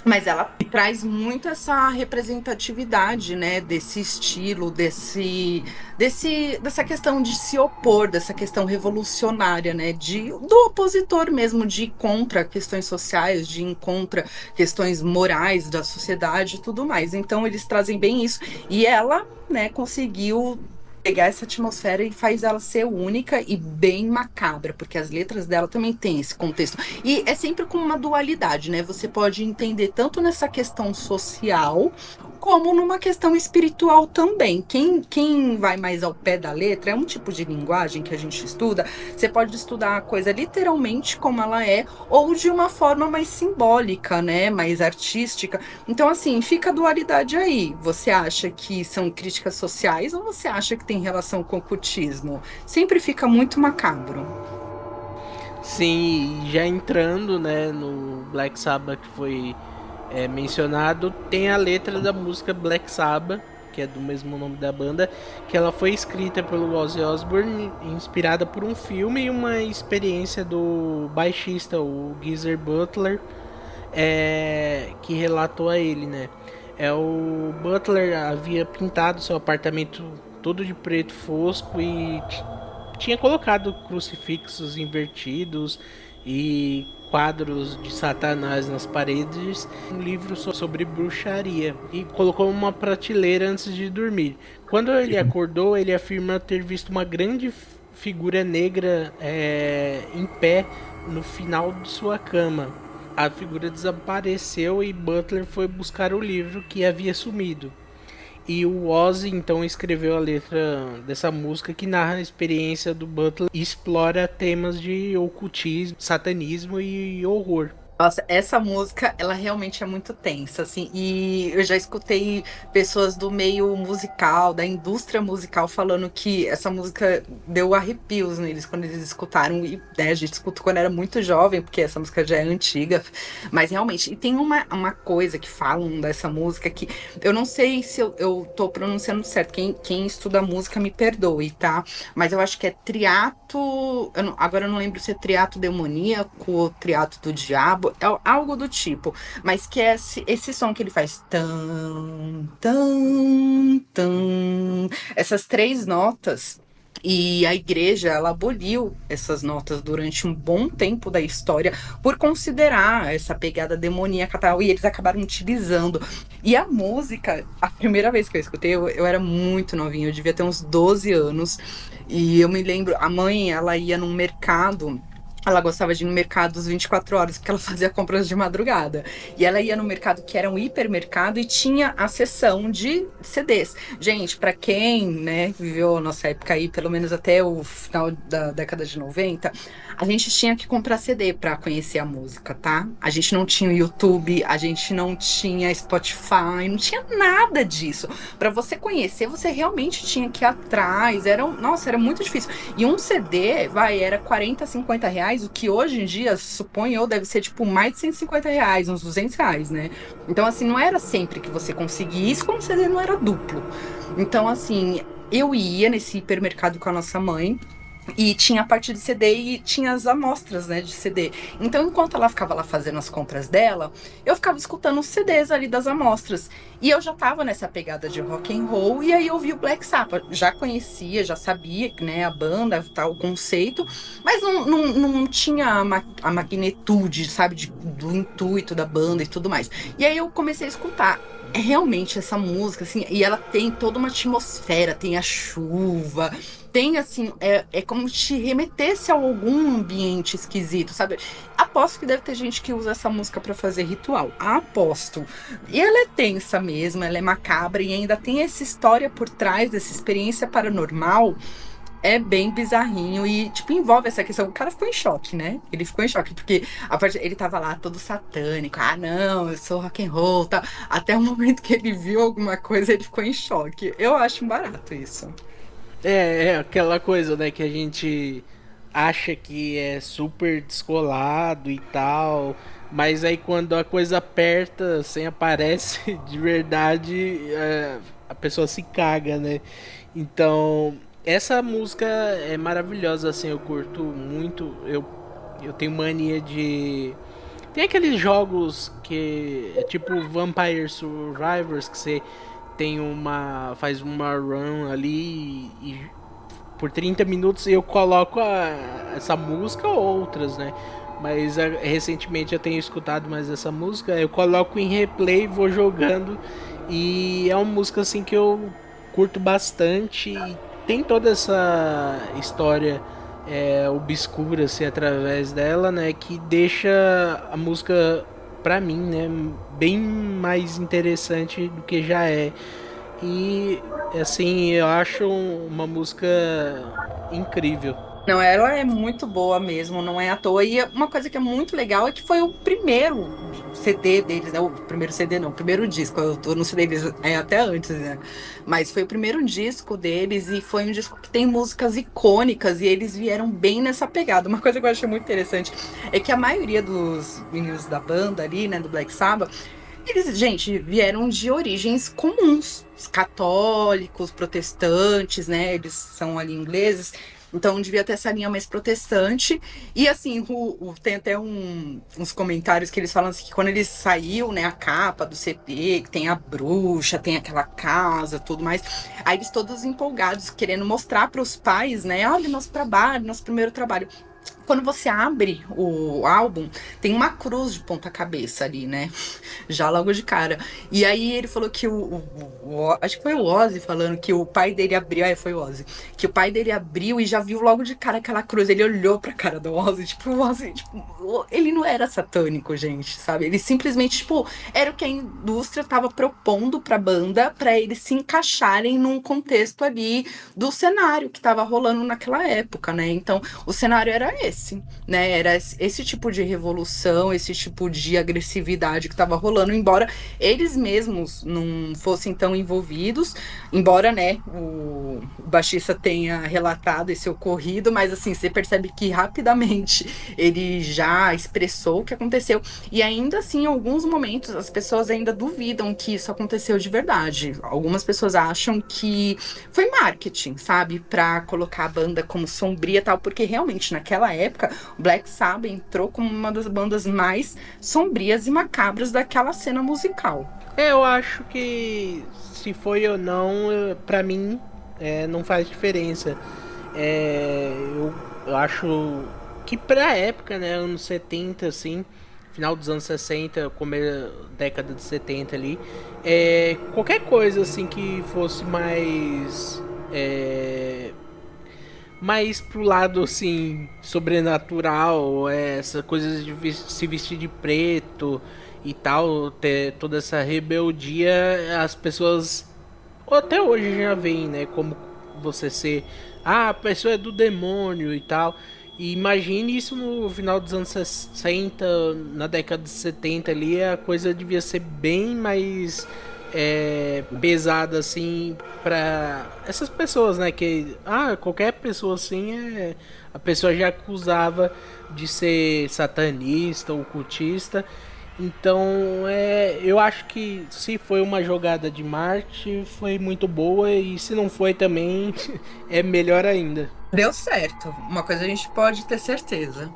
mas ela traz muito essa representatividade, né, desse estilo, dessa questão de se opor, dessa questão revolucionária, né, do opositor mesmo, de ir contra questões sociais, de ir contra questões morais da sociedade e tudo mais. Então, eles trazem bem isso. E ela, né, conseguiu pegar essa atmosfera e faz ela ser única e bem macabra, porque as letras dela também têm esse contexto. E é sempre com uma dualidade, né? Você pode entender tanto nessa questão social, como numa questão espiritual também. Quem vai mais ao pé da letra é um tipo de linguagem que a gente estuda. Você pode estudar a coisa literalmente como ela é, ou de uma forma mais simbólica, né? Mais artística. Então, assim, fica a dualidade aí. Você acha que são críticas sociais ou você acha que tem relação com o ocultismo? Sempre fica muito macabro. Sim, já entrando, né, no Black Sabbath que foi mencionado, tem a letra da música Black Sabbath, que é do mesmo nome da banda, que ela foi escrita pelo Ozzy Osbourne, inspirada por um filme e uma experiência do baixista, o Geezer Butler, que relatou a ele, né? O Butler havia pintado seu apartamento todo de preto fosco e tinha colocado crucifixos invertidos e quadros de Satanás nas paredes, um livro sobre bruxaria, e colocou uma prateleira antes de dormir. Quando ele acordou, ele afirma ter visto uma grande figura negra em pé no final de sua cama. A figura desapareceu e Butler foi buscar o livro que havia sumido. E o Ozzy então escreveu a letra dessa música que narra a experiência do Butler e explora temas de ocultismo, satanismo e horror. Nossa, essa música, ela realmente é muito tensa, assim, e eu já escutei pessoas do meio musical, da indústria musical, falando que essa música deu arrepios neles quando eles escutaram, e né, a gente escuta quando era muito jovem, porque essa música já é antiga, mas realmente, e tem uma coisa que falam dessa música que eu não sei se eu tô pronunciando certo, quem estuda música me perdoe, tá? Mas eu acho que é triato, agora eu não lembro se é triato demoníaco ou triato do diabo. algo do tipo. Mas que é esse som que ele faz. Tan, tan, tan. Essas três notas. E a igreja, ela aboliu essas notas durante um bom tempo da história por considerar essa pegada demoníaca e tal, e eles acabaram utilizando. E a música, a primeira vez que eu escutei, eu era muito novinha, eu devia ter uns 12 anos, e eu me lembro, a mãe, ela ia num mercado. Ela gostava de ir no mercado às 24 horas, porque ela fazia compras de madrugada. E ela ia no mercado que era um hipermercado e tinha a seção de CDs. Gente, para quem, né, viveu a nossa época aí, pelo menos até o final da década de 90, a gente tinha que comprar CD para conhecer a música, tá? A gente não tinha YouTube, a gente não tinha Spotify, não tinha nada disso. Para você conhecer, você realmente tinha que ir atrás. Nossa, era muito difícil. E um CD, era 40, 50 reais, o que hoje em dia, suponho eu, deve ser tipo mais de 150 reais, uns 200 reais, né? Então, assim, não era sempre que você conseguia isso, como o CD não era duplo. Então, assim, eu ia nesse hipermercado com a nossa mãe, e tinha a parte de CD e tinha as amostras, né, de CD. Então, enquanto ela ficava lá fazendo as compras dela, eu ficava escutando os CDs ali das amostras. E eu já tava nessa pegada de rock and roll, e aí eu vi o Black Sabbath. Já conhecia, já sabia, né, a banda, tal, o conceito, mas não tinha a magnitude, sabe, do intuito da banda e tudo mais. E aí eu comecei a escutar. É realmente essa música, assim, e ela tem toda uma atmosfera, tem a chuva, tem, assim, é como se remetesse a algum ambiente esquisito, sabe? Aposto que deve ter gente que usa essa música pra fazer ritual. Aposto. E ela é tensa mesmo, ela é macabra e ainda tem essa história por trás dessa experiência paranormal. É bem bizarrinho e, tipo, envolve essa questão. O cara ficou em choque, né? Ele ficou em choque, porque ele tava lá todo satânico. Ah, não, eu sou rock and roll, tá? Até o momento que ele viu alguma coisa, ele ficou em choque. Eu acho um barato isso. É aquela coisa, né, que a gente acha que é super descolado e tal, mas aí quando a coisa aperta, sem aparece de verdade, a pessoa se caga, né? Então, essa música é maravilhosa, assim, eu curto muito, eu tenho mania de... Tem aqueles jogos que é tipo Vampire Survivors, que você faz uma run ali e por 30 minutos eu coloco essa música ou outras, né? Mas recentemente eu tenho escutado mais essa música, eu coloco em replay, vou jogando e é uma música assim que eu curto bastante e tem toda essa história obscura assim através dela, né? Que deixa a música pra mim, né, bem mais interessante do que já é. E assim, eu acho uma música incrível. Não, ela é muito boa mesmo, não é à toa. E uma coisa que é muito legal é que foi o primeiro CD deles, né? O primeiro CD não, o primeiro disco. Eu tô no CD deles até antes, né? Mas foi o primeiro disco deles e foi um disco que tem músicas icônicas e eles vieram bem nessa pegada. Uma coisa que eu achei muito interessante é que a maioria dos meninos da banda ali, né, do Black Sabbath, eles, gente, vieram de origens comuns, católicos, protestantes, né? Eles são ali ingleses, então devia ter essa linha mais protestante. E assim, tem até uns comentários que eles falam assim, que quando eles saiu, né, a capa do CD, que tem a bruxa, tem aquela casa, tudo mais, aí eles todos empolgados, querendo mostrar para os pais, né? Olha, nosso trabalho, nosso primeiro trabalho. Quando você abre o álbum, tem uma cruz de ponta cabeça ali, né? Já logo de cara. E aí ele falou que acho que foi o Ozzy falando que o pai dele abriu. Foi o Ozzy. Que o pai dele abriu e já viu logo de cara aquela cruz. Ele olhou pra cara do Ozzy, tipo, o Ozzy, tipo, ele não era satânico, gente, sabe? Ele simplesmente, tipo, era o que a indústria tava propondo pra banda, pra eles se encaixarem num contexto ali do cenário que tava rolando naquela época, né? Então, o cenário era esse, né? Era esse tipo de revolução, esse tipo de agressividade que tava rolando, embora eles mesmos não fossem tão envolvidos, embora, né, o baixista tenha relatado esse ocorrido, mas assim, você percebe que rapidamente ele já expressou o que aconteceu. E ainda assim, em alguns momentos, as pessoas ainda duvidam que isso aconteceu de verdade. Algumas pessoas acham que foi marketing, sabe? Pra colocar a banda como sombria e tal, porque realmente naquela época o Black Sabbath entrou como uma das bandas mais sombrias e macabras daquela cena musical. Eu acho que se foi ou não, pra mim, não faz diferença. Eu acho que pra época, né, anos 70, assim, final dos anos 60, começo década de 70 ali, qualquer coisa assim que fosse mais pro lado assim sobrenatural, essa coisa de se vestir de preto e tal, ter toda essa rebeldia, as pessoas até hoje já veem, né, como você ser, a pessoa é do demônio e tal. E imagine isso no final dos anos 60, na década de 70 ali, a coisa devia ser bem mais pesada assim para essas pessoas, né? Que qualquer pessoa assim a pessoa já acusava de ser satanista ou cultista. Então eu acho que se foi uma jogada de marketing foi muito boa, e se não foi também é melhor ainda. Deu certo, uma coisa a gente pode ter certeza.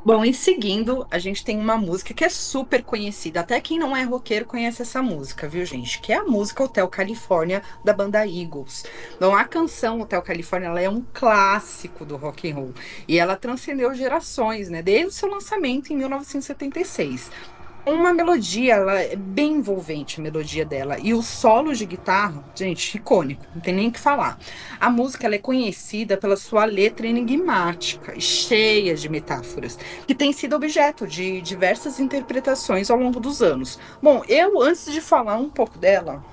Bom, e seguindo, a gente tem uma música que é super conhecida. Até quem não é roqueiro conhece essa música, viu, gente? Que é a música Hotel California, da banda Eagles. Então, a canção Hotel California, ela é um clássico do rock and roll. E ela transcendeu gerações, né? Desde o seu lançamento em 1976. Uma melodia, ela é bem envolvente, a melodia dela. E o solo de guitarra, gente, icônico, não tem nem o que falar. A música, ela é conhecida pela sua letra enigmática e cheia de metáforas, que tem sido objeto de diversas interpretações ao longo dos anos. Bom, eu, antes de falar um pouco dela,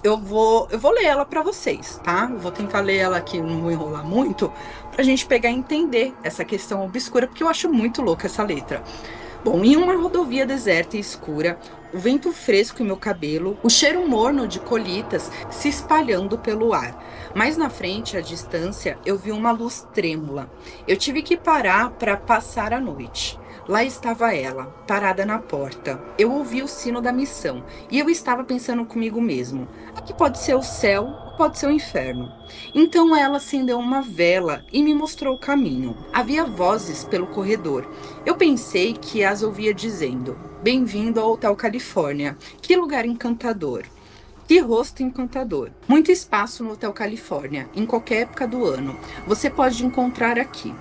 eu vou ler ela para vocês, tá? Eu vou tentar ler ela aqui, não vou enrolar muito, pra gente pegar e entender essa questão obscura, porque eu acho muito louca essa letra. Bom, em uma rodovia deserta e escura, o vento fresco em meu cabelo, o cheiro morno de colhitas se espalhando pelo ar. Mais na frente, à distância, eu vi uma luz trêmula. Eu tive que parar para passar a noite. Lá estava ela, parada na porta. Eu ouvi o sino da missão e eu estava pensando comigo mesmo: aqui pode ser o céu ou pode ser o inferno. Então ela acendeu uma vela e me mostrou o caminho. Havia vozes pelo corredor. Eu pensei que as ouvia dizendo: bem-vindo ao Hotel Califórnia. Que lugar encantador. Que rosto encantador. Muito espaço no Hotel Califórnia, em qualquer época do ano. Você pode encontrar aqui.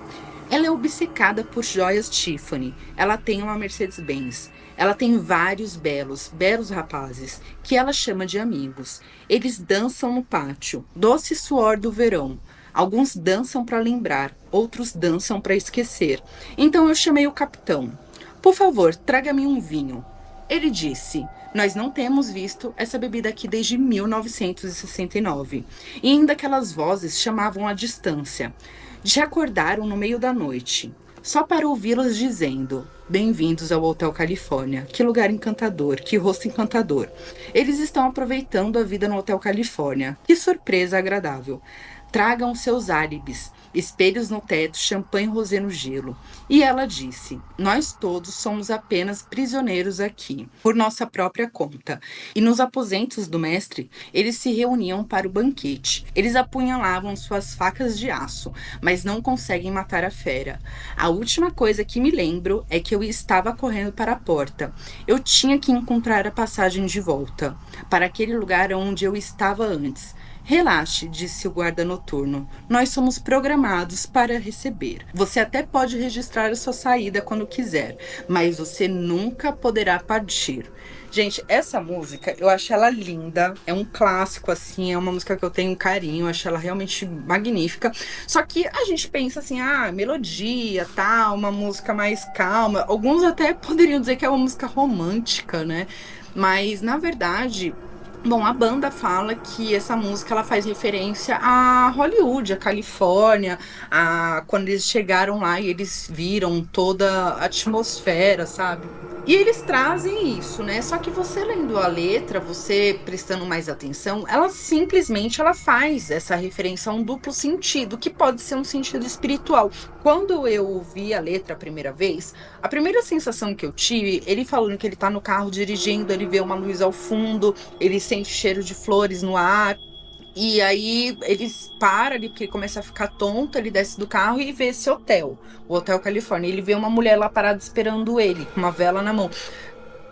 Ela é obcecada por joias Tiffany. Ela tem uma Mercedes-Benz. Ela tem vários belos rapazes, que ela chama de amigos. Eles dançam no pátio, doce suor do verão. Alguns dançam para lembrar, outros dançam para esquecer. Então eu chamei o capitão. Por favor, traga-me um vinho. Ele disse: nós não temos visto essa bebida aqui desde 1969. E ainda aquelas vozes chamavam à distância. Já acordaram no meio da noite, só para ouvi-las dizendo: bem-vindos ao Hotel Califórnia. Que lugar encantador, que rosto encantador. Eles estão aproveitando a vida no Hotel Califórnia. Que surpresa agradável. Tragam seus álibis, espelhos no teto, champanhe rosé no gelo. E ela disse: nós todos somos apenas prisioneiros aqui, por nossa própria conta. E nos aposentos do mestre, eles se reuniam para o banquete. Eles apunhalavam suas facas de aço, mas não conseguem matar a fera. A última coisa que me lembro é que eu estava correndo para a porta. Eu tinha que encontrar a passagem de volta, para aquele lugar onde eu estava antes. Relaxe, disse o guarda noturno. Nós somos programados para receber. Você até pode registrar a sua saída quando quiser, mas você nunca poderá partir. Gente, essa música, eu acho ela linda. É um clássico, assim. É uma música que eu tenho um carinho. Eu acho ela realmente magnífica. Só que a gente pensa assim, melodia, tá? Uma música mais calma. Alguns até poderiam dizer que é uma música romântica, né? Mas, na verdade... Bom, a banda fala que essa música ela faz referência a Hollywood, a Califórnia, quando eles chegaram lá e eles viram toda a atmosfera, sabe? E eles trazem isso, né? Só que você lendo a letra, você prestando mais atenção, ela simplesmente ela faz essa referência a um duplo sentido, que pode ser um sentido espiritual. Quando eu ouvi a letra a primeira vez, a primeira sensação que eu tive, ele falando que ele tá no carro dirigindo, ele vê uma luz ao fundo, ele sente cheiro de flores no ar. E aí ele para ali, porque ele começa a ficar tonto, ele desce do carro e vê esse hotel, o Hotel Califórnia. Ele vê uma mulher lá parada esperando ele, com uma vela na mão.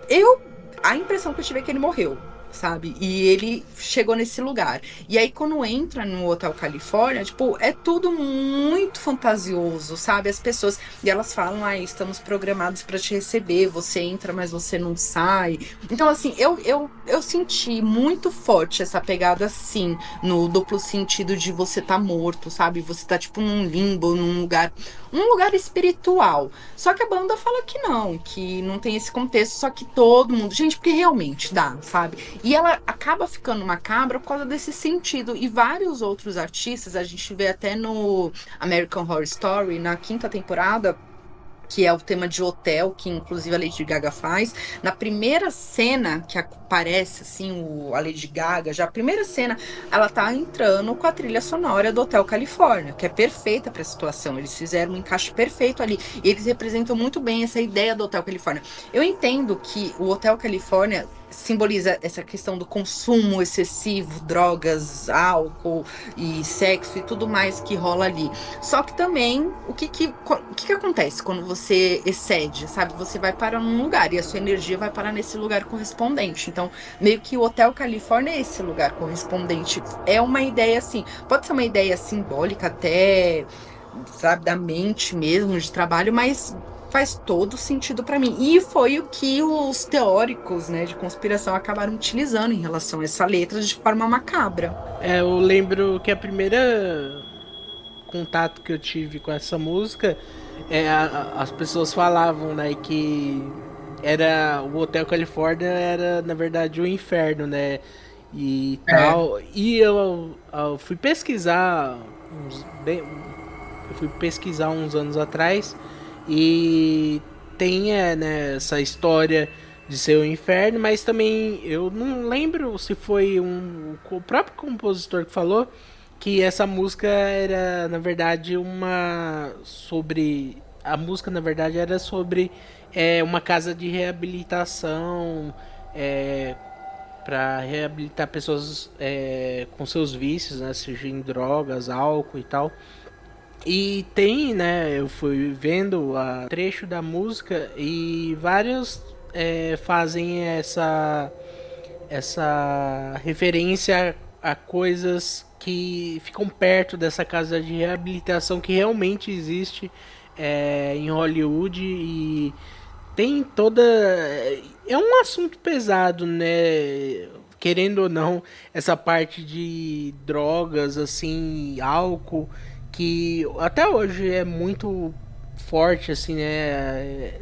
Eu, a impressão que eu tive é que ele morreu, sabe? E ele chegou nesse lugar. E aí, quando entra no Hotel Califórnia, tipo, é tudo muito fantasioso, sabe? As pessoas, e elas falam, ah, estamos programados para te receber, você entra, mas você não sai. Então, assim, eu senti muito forte essa pegada, assim, no duplo sentido de você tá morto, sabe? Você tá, tipo, num limbo, um lugar espiritual. Só que a banda fala que não tem esse contexto, só que todo mundo. Gente, porque realmente dá, sabe? E ela acaba ficando macabra por causa desse sentido. E vários outros artistas, a gente vê até no American Horror Story, na quinta temporada, que é o tema de hotel, que inclusive a Lady Gaga faz. Na primeira cena que aparece, assim, a Lady Gaga, já a primeira cena, ela tá entrando com a trilha sonora do Hotel Califórnia, que é perfeita para a situação. Eles fizeram um encaixe perfeito ali. E eles representam muito bem essa ideia do Hotel Califórnia. Eu entendo que o Hotel Califórnia simboliza essa questão do consumo excessivo, drogas, álcool e sexo e tudo mais que rola ali. Só que também, o que acontece quando você excede, sabe? Você vai para um lugar e a sua energia vai parar nesse lugar correspondente. Então, meio que o Hotel Califórnia é esse lugar correspondente. É uma ideia assim, pode ser uma ideia simbólica até, sabe, da mente mesmo, de trabalho, mas faz todo sentido para mim. E foi o que os teóricos, né, de conspiração acabaram utilizando em relação a essa letra de forma macabra. Eu lembro que a primeira contato que eu tive com essa música, as pessoas falavam, né, que era o Hotel Califórnia era na verdade o inferno, né, e É. tal. E eu fui pesquisar uns anos atrás e tem né, essa história de ser o inferno, mas também eu não lembro se foi o próprio compositor que falou que essa música era na verdade uma sobre a música na verdade era sobre uma casa de reabilitação é, para reabilitar pessoas com seus vícios, né, seja em drogas, álcool e tal. E tem, né, eu fui vendo a trecho da música e vários fazem essa referência a coisas que ficam perto dessa casa de reabilitação que realmente existe em Hollywood e tem toda. É um assunto pesado, né? Querendo ou não, essa parte de drogas, assim, álcool, que até hoje é muito forte, assim, né?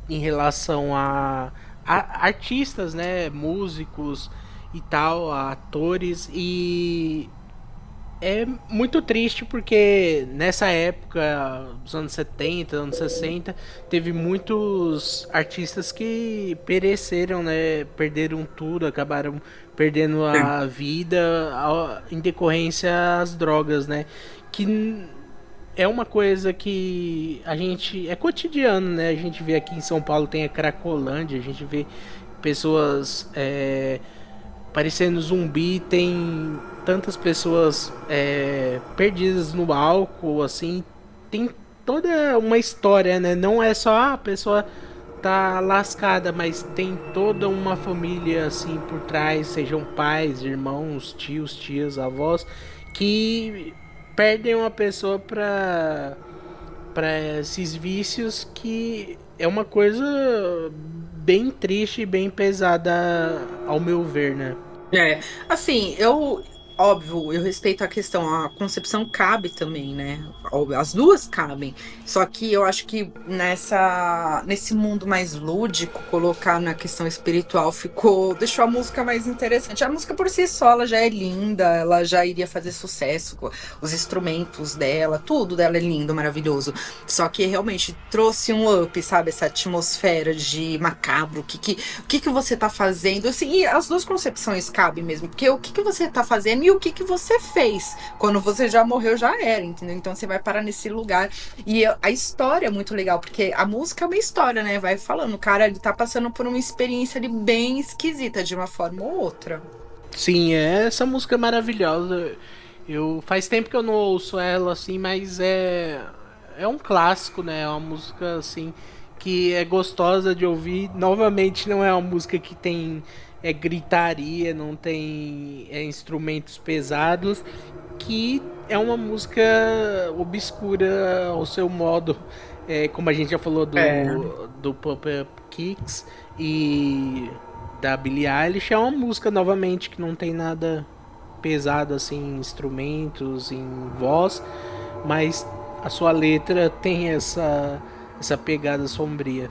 Em relação a artistas, né? Músicos e tal, a atores. E é muito triste porque nessa época, dos anos 70, anos 60, teve muitos artistas que pereceram, né? Perderam tudo, acabaram perdendo a vida em decorrência às drogas, né? Que é uma coisa que a gente é cotidiano, né? A gente vê aqui em São Paulo tem a Cracolândia, a gente vê pessoas parecendo zumbi, tem tantas pessoas perdidas no álcool, assim, tem toda uma história, né? Não é só a pessoa tá lascada, mas tem toda uma família assim por trás, sejam pais, irmãos, tios, tias, avós, que perdem uma pessoa para esses vícios que é uma coisa bem triste e bem pesada ao meu ver, né? É, assim, óbvio, eu respeito a questão, a concepção cabe também, né? As duas cabem. Só que eu acho que nesse mundo mais lúdico, colocar na questão espiritual deixou a música mais interessante. A música por si só, ela já é linda, ela já iria fazer sucesso, os instrumentos dela, tudo dela é lindo, maravilhoso. Só que realmente trouxe um up, sabe? Essa atmosfera de macabro, o que você tá fazendo? Assim, e as duas concepções cabem mesmo, porque o que você tá fazendo e o que você fez. Quando você já morreu, já era, entendeu? Então você vai parar nesse lugar. E a história é muito legal, porque a música é uma história, né? Vai falando, o cara, ele tá passando por uma experiência ali bem esquisita, de uma forma ou outra. Sim, essa música é maravilhosa. Eu faz tempo que eu não ouço ela assim, mas é um clássico, né? É uma música assim que é gostosa de ouvir. Novamente, não é uma música que tem gritaria, não tem instrumentos pesados, que é uma música obscura ao seu modo, como a gente já falou É. do Pop-Up Kicks e da Billie Eilish. É uma música novamente que não tem nada pesado assim em instrumentos, em voz, mas a sua letra tem essa pegada sombria.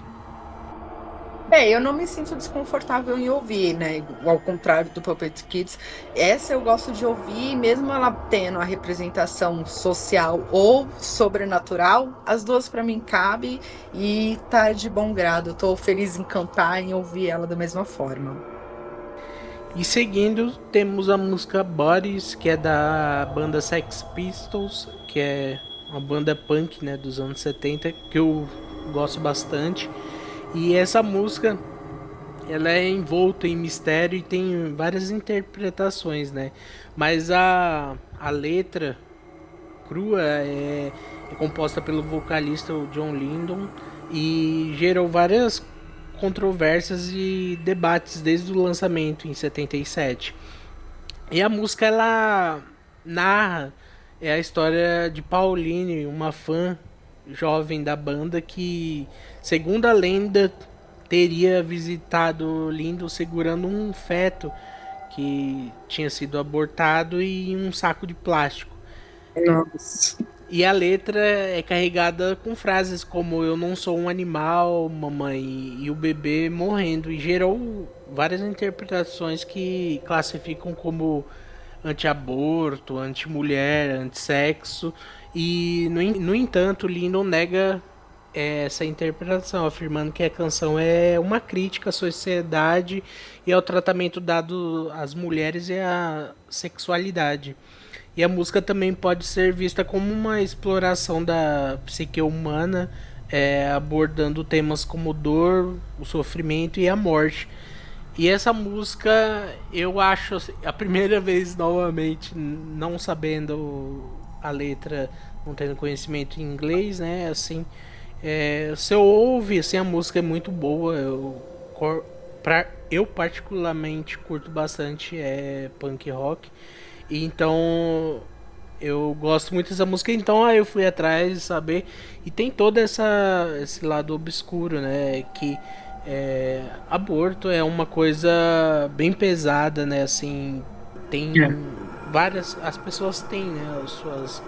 Eu não me sinto desconfortável em ouvir, né? Ao contrário do Puppet Kids. Essa eu gosto de ouvir, mesmo ela tendo a representação social ou sobrenatural, as duas para mim cabem e tá de bom grado. Eu tô feliz em cantar e ouvir ela da mesma forma. E seguindo, temos a música Bodies, que é da banda Sex Pistols, que é uma banda punk, né, dos anos 70, que eu gosto bastante. E essa música, ela é envolta em mistério e tem várias interpretações, né? Mas a letra crua é composta pelo vocalista John Lydon e gerou várias controvérsias e debates desde o lançamento em 77. E a música ela narra a história de Pauline, uma fã jovem da banda que, segundo a lenda, teria visitado Lindo segurando um feto que tinha sido abortado em um saco de plástico. Nossa. E a letra é carregada com frases como "eu não sou um animal, mamãe", e o bebê morrendo, e gerou várias interpretações que classificam como anti-aborto, anti-mulher, anti-sexo. E no entanto, Lindon nega essa interpretação, afirmando que a canção é uma crítica à sociedade e ao tratamento dado às mulheres e à sexualidade. E a música também pode ser vista como uma exploração da psique humana, abordando temas como dor, o sofrimento e a morte. E essa música, eu acho, assim, a primeira vez novamente, não sabendo a letra, não tendo conhecimento em inglês, né? Assim, você ouve, assim, a música é muito boa. Eu particularmente curto bastante punk rock. E então eu gosto muito dessa música, então aí eu fui atrás de saber. E tem todo esse lado obscuro, né? Que aborto é uma coisa bem pesada, né? Assim, tem É. várias. As pessoas têm, né? As suas.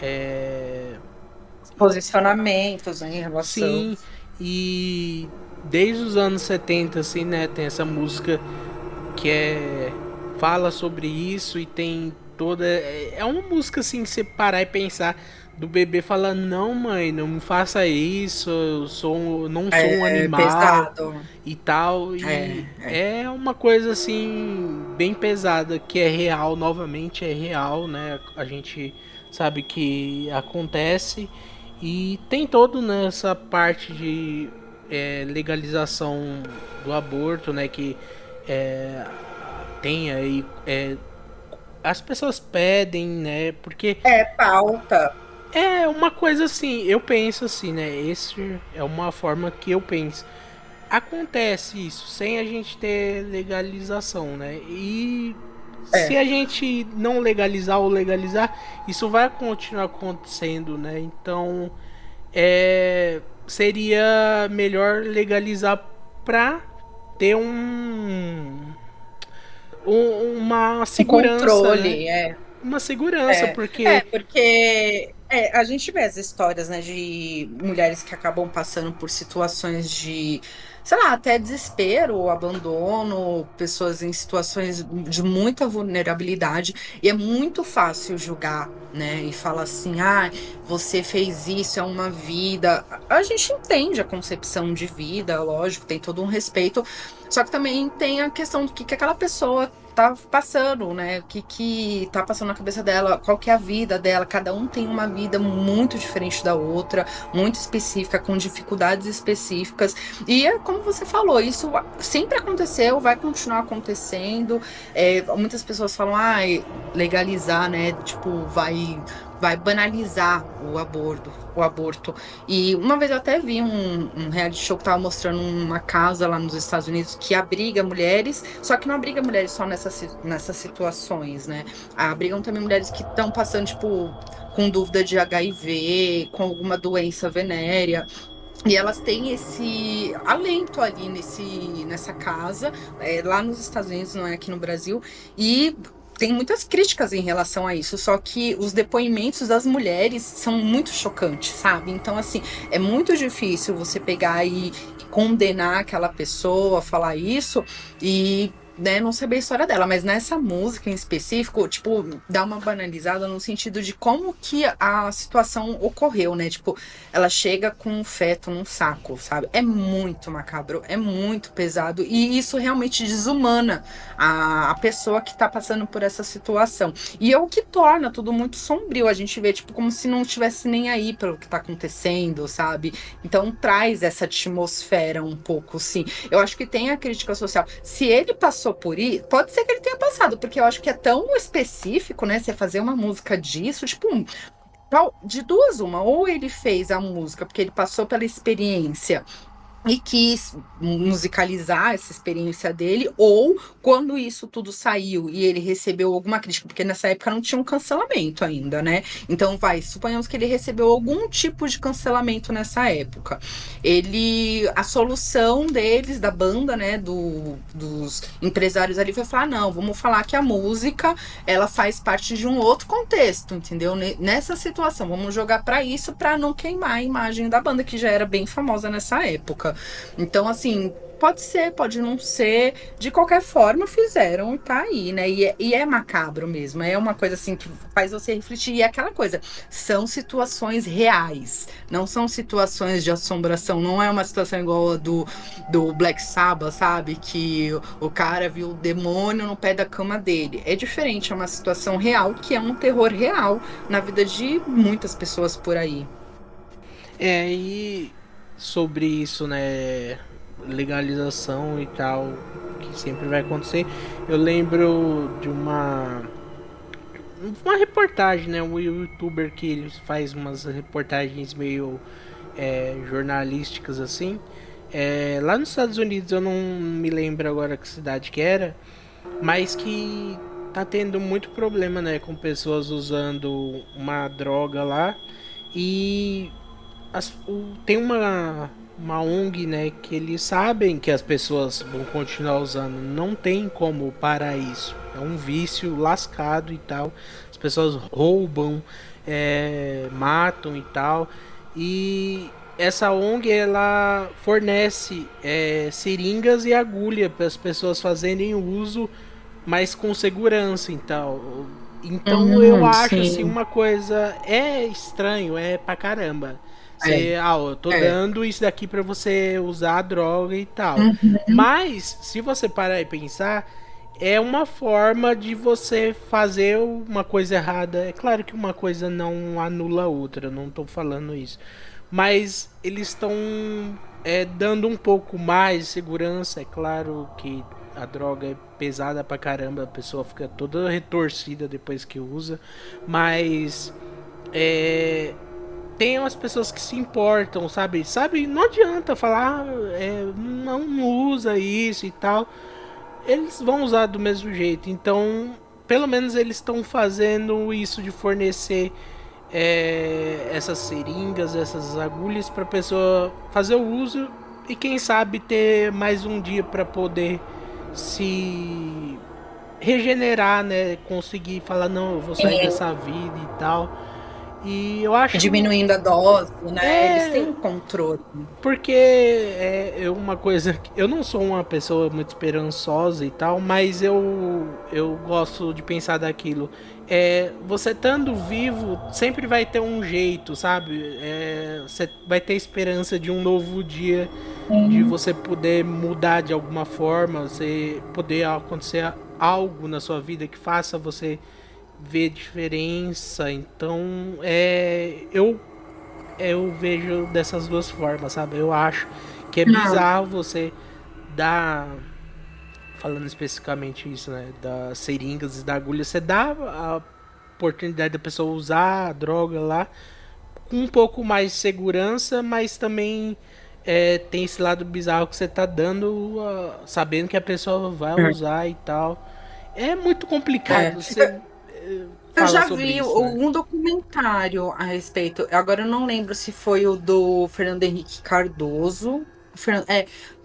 É, Posicionamentos em relação. sim, e desde os anos 70 assim, né? Tem essa música que fala sobre isso e tem toda é uma música assim que você parar e pensar do bebê falando não mãe não me faça isso não sou um É animal pesado. e tal e É. é uma coisa assim bem pesada que é real novamente é real né a gente sabe que acontece e tem todo nessa parte de legalização do aborto né que é, tem aí as pessoas pedem, né? Porque É pauta. é uma coisa assim, eu penso assim, né? Esse é uma forma que eu penso. Acontece isso sem a gente ter legalização, né? E se É. a gente não legalizar ou legalizar, isso vai continuar acontecendo, né? Então, seria melhor legalizar pra ter uma Um segurança, né? controle, é. Uma segurança, É, é porque porque a gente vê as histórias, né, de mulheres que acabam passando por situações de, sei lá, até desespero ou abandono, pessoas em situações de muita vulnerabilidade, e é muito fácil julgar, né, e falar assim, ah, você fez isso, é uma vida. A gente entende a concepção de vida, lógico, tem todo um respeito, só que também tem a questão do que aquela pessoa tá passando, né? O que tá passando na cabeça dela, qual que é a vida dela. Cada um tem uma vida muito diferente da outra, muito específica, com dificuldades específicas. E é como você falou, isso sempre aconteceu, vai continuar acontecendo. Muitas pessoas falam, ah, legalizar, né? Tipo, vai banalizar o aborto. E uma vez eu até vi um reality show que tava mostrando uma casa lá nos Estados Unidos que abriga mulheres, só que não abriga mulheres só nessas situações, né? Abrigam também mulheres que estão passando, tipo, com dúvida de HIV, com alguma doença venérea. E elas têm esse alento ali nessa casa, lá nos Estados Unidos, não é aqui no Brasil, e tem muitas críticas em relação a isso, só que os depoimentos das mulheres são muito chocantes, sabe? Então, assim, é muito difícil você pegar e condenar aquela pessoa, falar isso, e né, não saber a história dela, mas nessa música em específico, tipo, dá uma banalizada no sentido de como que a situação ocorreu, né? Tipo, ela chega com um feto num saco, sabe? É muito macabro, é muito pesado, e isso realmente desumana a pessoa que tá passando por essa situação. E é o que torna tudo muito sombrio. A gente vê, tipo, como se não tivesse nem aí pelo que tá acontecendo, sabe? Então traz essa atmosfera um pouco, sim. Eu acho que tem a crítica social. Se ele passou por isso, pode ser que ele tenha passado, porque eu acho que é tão específico, né? Você fazer uma música disso, tipo, de duas uma, ou ele fez a música porque ele passou pela experiência e quis musicalizar essa experiência dele, ou quando isso tudo saiu e ele recebeu alguma crítica, porque nessa época não tinha um cancelamento ainda, né? Então, suponhamos que ele recebeu algum tipo de cancelamento nessa época. A solução deles, da banda, né, dos empresários ali, foi falar: não, vamos falar que a música, ela faz parte de um outro contexto, entendeu? Nessa situação, vamos jogar para isso, para não queimar a imagem da banda, que já era bem famosa nessa época. Então, assim, pode ser, pode não ser. De qualquer forma, fizeram e tá aí, né? E é macabro mesmo. É uma coisa assim que faz você refletir. E é aquela coisa, são situações reais. Não são situações de assombração. Não é uma situação igual a do Black Sabbath, sabe? Que o cara viu o demônio no pé da cama dele. É diferente, é uma situação real que é um terror real na vida de muitas pessoas por aí. e sobre isso, né, legalização e tal, que sempre vai acontecer. Eu lembro de uma reportagem, né, um youtuber que ele faz umas reportagens meio jornalísticas assim. Lá nos Estados Unidos, eu não me lembro agora que cidade que era, mas que tá tendo muito problema, né, com pessoas usando uma droga lá. E tem uma ONG, né, que eles sabem que as pessoas vão continuar usando, não tem como parar isso. É um vício lascado e tal. As pessoas roubam, matam e tal. E essa ONG, ela fornece seringas e agulha para as pessoas fazerem uso, mas com segurança e tal. Então eu acho assim Sim. uma coisa estranho, pra caramba. É, Eu tô é. dando isso daqui pra você usar a droga e tal. Uhum. Mas, se você parar e pensar, é uma forma de você fazer uma coisa errada. É claro que uma coisa não anula a outra, eu não tô falando isso. Mas eles estão dando um pouco mais de segurança. É claro que a droga é pesada pra caramba, a pessoa fica toda retorcida depois que usa. Mas é, tem umas pessoas que se importam, sabe? Sabe, não adianta falar, não usa isso e tal. Eles vão usar do mesmo jeito. Então, pelo menos eles estão fazendo isso de fornecer essas seringas, essas agulhas para pessoa fazer o uso e quem sabe ter mais um dia para poder se regenerar, né? Conseguir falar, não, eu vou sair dessa vida e tal. E eu acho. Diminuindo a dose, né? Eles têm É. um controle. Porque é uma coisa. Eu não sou uma pessoa muito esperançosa e tal, mas eu gosto de pensar daquilo. Você estando vivo, sempre vai ter um jeito, sabe? Você vai ter esperança de um novo dia, de você poder mudar de alguma forma, você poder acontecer algo na sua vida que faça você ver diferença. Então, eu vejo dessas duas formas, sabe? Eu acho que é Não. bizarro você dar, falando especificamente isso, né, das seringas e da agulha, você dá a oportunidade da pessoa usar a droga lá com um pouco mais de segurança, mas também tem esse lado bizarro que você tá dando, sabendo que a pessoa vai usar e tal. É muito É. complicado você Eu falar já sobre vi isso, né? algum documentário a respeito. Agora eu não lembro se foi o do Fernando Henrique Cardoso,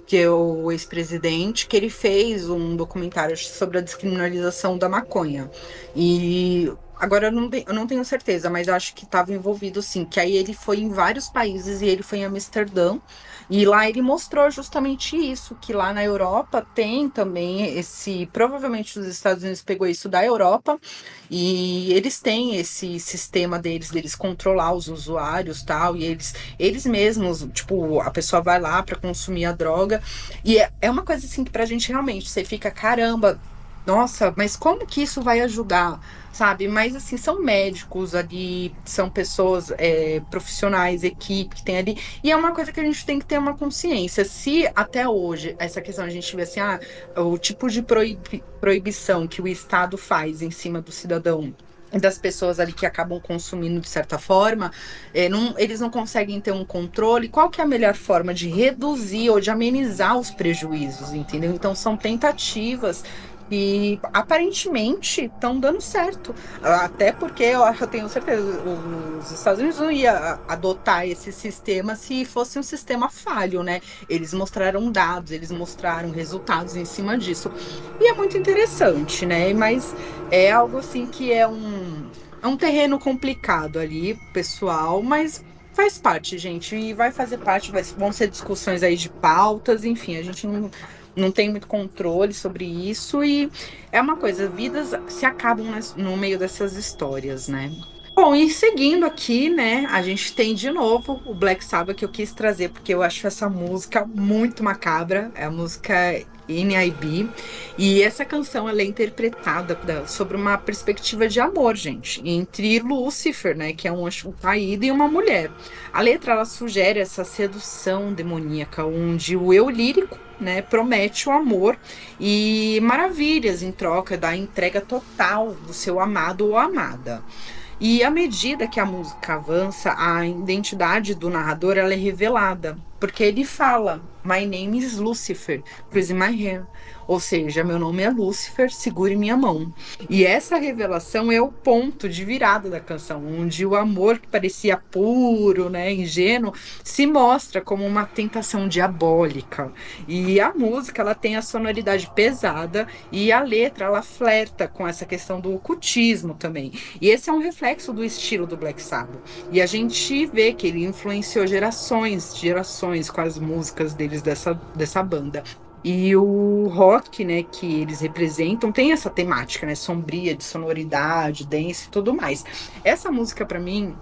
que é o ex-presidente, que ele fez um documentário sobre a descriminalização da maconha. E agora eu não tenho certeza, mas acho que estava envolvido sim. Que aí ele foi em vários países e ele foi em Amsterdã. E lá ele mostrou justamente isso, que lá na Europa tem também esse. Provavelmente os Estados Unidos pegou isso da Europa, e eles têm esse sistema deles controlar os usuários tal, e eles mesmos, tipo, a pessoa vai lá para consumir a droga, e é uma coisa assim que pra gente realmente, você fica, caramba, nossa, mas como que isso vai ajudar, sabe? Mas assim, são médicos ali, são pessoas profissionais, equipe que tem ali, e é uma coisa que a gente tem que ter uma consciência. Se até hoje essa questão a gente vê assim, o tipo de proibição que o Estado faz em cima do cidadão e das pessoas ali que acabam consumindo de certa forma, eles não conseguem ter um controle. Qual que é a melhor forma de reduzir ou de amenizar os prejuízos, entendeu? Então são tentativas e aparentemente estão dando certo. Até porque eu tenho certeza, os Estados Unidos não ia adotar esse sistema se fosse um sistema falho, né? Eles mostraram dados, eles mostraram resultados em cima disso. E é muito interessante, né? Mas é algo assim que é um terreno complicado ali, pessoal, mas faz parte, gente, e vai fazer parte, vão ser discussões aí de pautas, enfim, a gente não tem muito controle sobre isso, e é uma coisa, vidas se acabam no meio dessas histórias, né? Bom, e seguindo aqui, né, a gente tem de novo o Black Sabbath que eu quis trazer, porque eu acho essa música muito macabra, é a música NIB, e essa canção ela é interpretada sobre uma perspectiva de amor, gente, entre Lúcifer, né, que é um anjo caído, e uma mulher. A letra ela sugere essa sedução demoníaca, onde o eu lírico, né, promete o amor e maravilhas em troca da entrega total do seu amado ou amada. E à medida que a música avança, a identidade do narrador ela é revelada, porque ele fala: My name is Lucifer, freeze my hair. Ou seja, meu nome é Lúcifer, segure minha mão. E essa revelação é o ponto de virada da canção, onde o amor que parecia puro, né, ingênuo, se mostra como uma tentação diabólica. E a música ela tem a sonoridade pesada e a letra ela flerta com essa questão do ocultismo também. E esse é um reflexo do estilo do Black Sabbath. E a gente vê que ele influenciou gerações com as músicas deles dessa banda. E o rock, né, que eles representam tem essa temática, né, sombria, de sonoridade, dance e tudo mais. Essa música, para mim,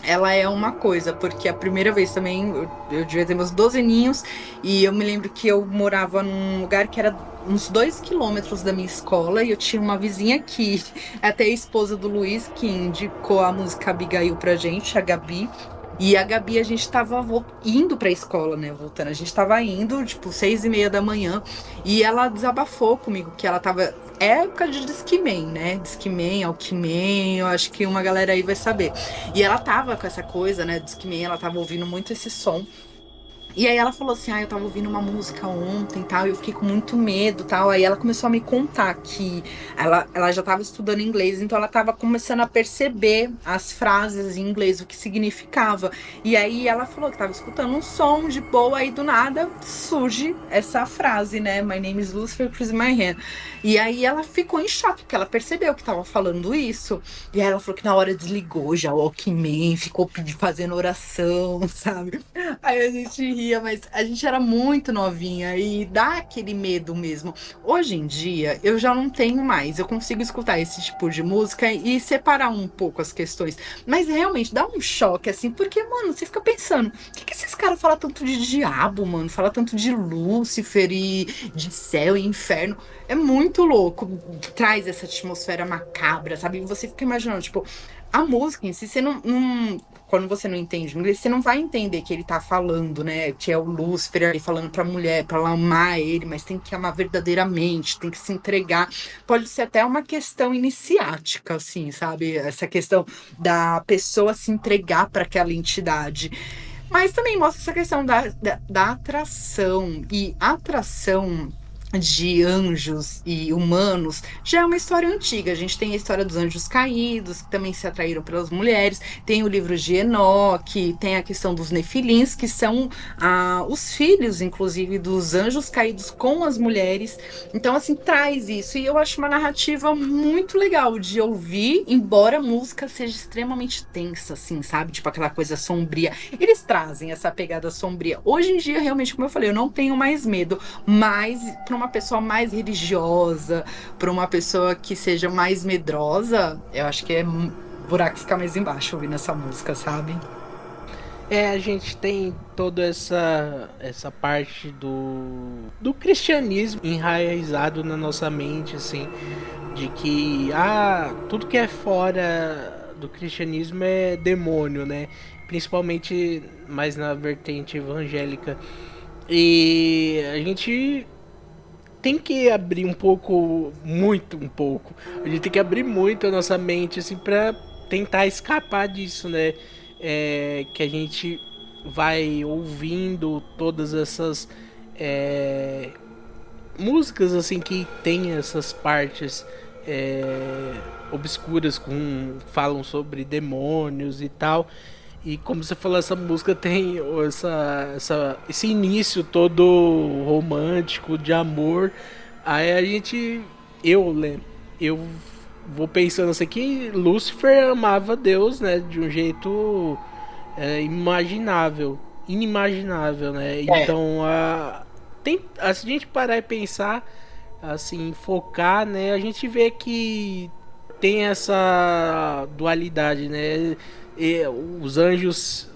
ela é uma coisa, porque a primeira vez também, eu devia ter meus 12 aninhos, e eu me lembro que eu morava num lugar que era uns 2 quilômetros da minha escola, e eu tinha uma vizinha que, até a esposa do Luiz, que indicou a música Abigail pra gente, a Gabi. E a Gabi, a gente tava indo pra escola, né? Voltando. A gente tava indo, tipo, 6:30 da manhã. E ela desabafou comigo que ela tava. É época de Discman, né? Discman, Alckmin, eu acho que uma galera aí vai saber. E ela tava com essa coisa, né? Discman, ela tava ouvindo muito esse som. E aí ela falou assim, eu tava ouvindo uma música ontem, tal, e eu fiquei com muito medo, tal. Aí ela começou a me contar que ela já tava estudando inglês, então ela tava começando a perceber as frases em inglês, o que significava. E aí ela falou que tava escutando um som de boa, aí do nada surge essa frase, né? My name is Lucifer, please my hand. E aí ela ficou em choque, porque ela percebeu que tava falando isso. E aí ela falou que na hora desligou já o Walkman, ficou fazendo oração, sabe? Aí a gente ria, mas a gente era muito novinha e dá aquele medo mesmo. Hoje em dia, eu já não tenho mais. Eu consigo escutar esse tipo de música e separar um pouco as questões. Mas realmente dá um choque, assim, porque, mano, você fica pensando: o que esses caras falam tanto de diabo, mano? Fala tanto de Lúcifer e de céu e inferno. É muito louco. Traz essa atmosfera macabra, sabe? E você fica imaginando, tipo, a música em si, você quando você não entende inglês, você não vai entender que ele tá falando, né? Que é o Lúcifer ali falando pra mulher, pra ela amar ele, mas tem que amar verdadeiramente, tem que se entregar. Pode ser até uma questão iniciática, assim, sabe? Essa questão da pessoa se entregar para aquela entidade. Mas também mostra essa questão da atração. E atração de anjos e humanos já é uma história antiga. A gente tem a história dos anjos caídos, que também se atraíram pelas mulheres, tem o livro de Enoque, tem a questão dos nefilins, que são os filhos, inclusive, dos anjos caídos com as mulheres. Então, assim, traz isso. E eu acho uma narrativa muito legal de ouvir, embora a música seja extremamente tensa, assim, sabe? Tipo aquela coisa sombria. Eles trazem essa pegada sombria. Hoje em dia, realmente, como eu falei, eu não tenho mais medo, mas para uma pessoa mais religiosa, para uma pessoa que seja mais medrosa, eu acho que é buraco ficar mais embaixo ouvindo essa música, sabe? A gente tem toda essa parte do cristianismo enraizado na nossa mente, assim, de que tudo que é fora do cristianismo é demônio, né? Principalmente mais na vertente evangélica. E a gente tem que abrir um pouco, muito um pouco. A gente tem que abrir muito a nossa mente, assim, pra tentar escapar disso, né? Que a gente vai ouvindo todas essas músicas, assim, que tem essas partes obscuras, falam sobre demônios e tal. E como você falou, essa música tem esse início todo romântico, de amor. Aí a gente. Eu vou pensando assim que Lúcifer amava Deus, né? De um jeito inimaginável, né? É. Então, se a gente parar e pensar, assim, focar, né? A gente vê que tem essa dualidade, né? E os anjos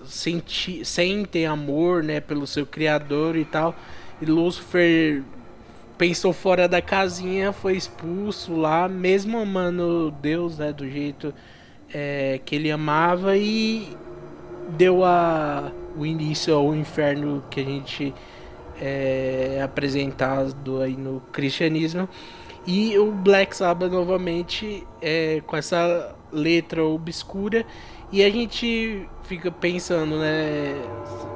sentem amor, né, pelo seu criador e tal. E Lúcifer pensou fora da casinha, foi expulso lá, mesmo amando Deus, né, do jeito que ele amava, e deu o início ao inferno que a gente apresentado aí no cristianismo. E o Black Sabbath novamente com essa letra obscura. E a gente fica pensando, né?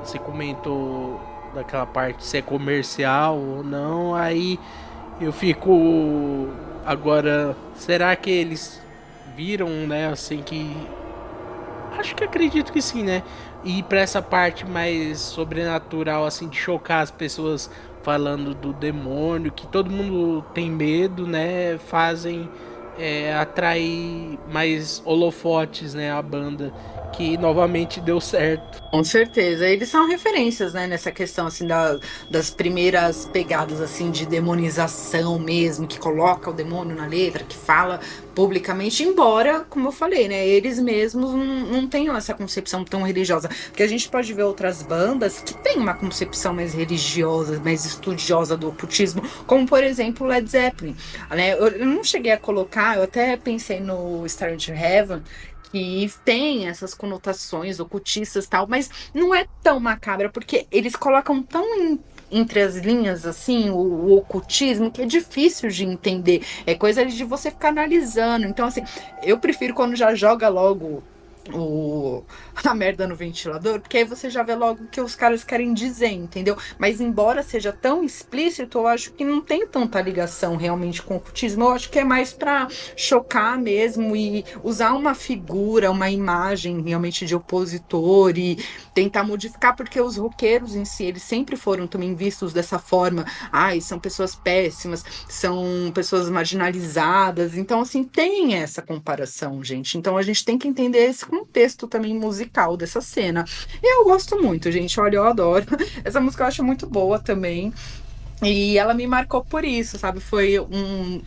Você comentou daquela parte se é comercial ou não. Aí eu fico agora, será que eles viram, né? Assim que acho que acredito que sim, né? E pra essa parte mais sobrenatural, assim, de chocar as pessoas falando do demônio, que todo mundo tem medo, né? Fazem atrair mais holofotes, né? A banda, que novamente deu certo. Com certeza, eles são referências, né, nessa questão, assim, das primeiras pegadas, assim, de demonização mesmo, que coloca o demônio na letra, que fala publicamente, embora, como eu falei, né, eles mesmos não tenham essa concepção tão religiosa, porque a gente pode ver outras bandas que têm uma concepção mais religiosa, mais estudiosa do ocultismo, como, por exemplo, Led Zeppelin, né, eu não cheguei a colocar, eu até pensei no Star to Heaven, que tem essas conotações ocultistas e tal, mas não é tão macabra, porque eles colocam tão entre as linhas, assim, o ocultismo, que é difícil de entender. É coisa de você ficar analisando. Então, assim, eu prefiro quando já joga logo o a merda no ventilador, porque aí você já vê logo o que os caras querem dizer, entendeu? Mas embora seja tão explícito, eu acho que não tem tanta ligação realmente com o ocultismo. Eu acho que é mais pra chocar mesmo e usar uma figura, uma imagem realmente de opositor e tentar modificar, porque os roqueiros em si, eles sempre foram também vistos dessa forma. Ai, são pessoas péssimas, são pessoas marginalizadas. Então, assim, tem essa comparação, gente. Então, a gente tem que entender esse contexto também musical dessa cena. E eu gosto muito, gente. Olha, eu adoro. Essa música eu acho muito boa também. E ela me marcou por isso, sabe? Foi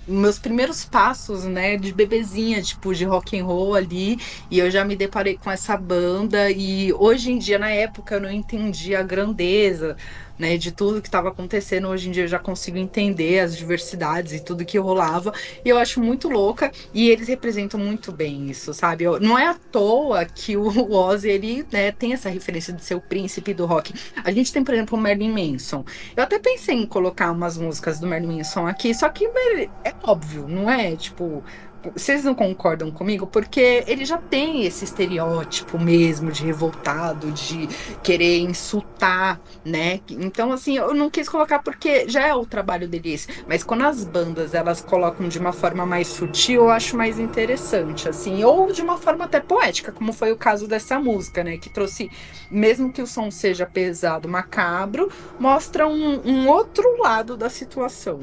meus primeiros passos, né, de bebezinha, tipo, de rock and roll ali, e eu já me deparei com essa banda e hoje em dia, na época, eu não entendia a grandeza, né, de tudo que estava acontecendo. Hoje em dia eu já consigo entender as diversidades e tudo que rolava, e eu acho muito louca, e eles representam muito bem isso, sabe? Não é à toa que o Ozzy, ele, né, tem essa referência de ser o príncipe do rock. A gente tem, por exemplo, o Marilyn Manson. Eu até pensei em colocar umas músicas do Marilyn Manson aqui, só que é óbvio, não é? Tipo, vocês não concordam comigo? Porque ele já tem esse estereótipo mesmo de revoltado, de querer insultar, né? Então, assim, eu não quis colocar porque já é o trabalho deles. Mas quando as bandas, elas colocam de uma forma mais sutil, eu acho mais interessante, assim. Ou de uma forma até poética, como foi o caso dessa música, né? Que trouxe, mesmo que o som seja pesado, macabro, mostra um outro lado da situação.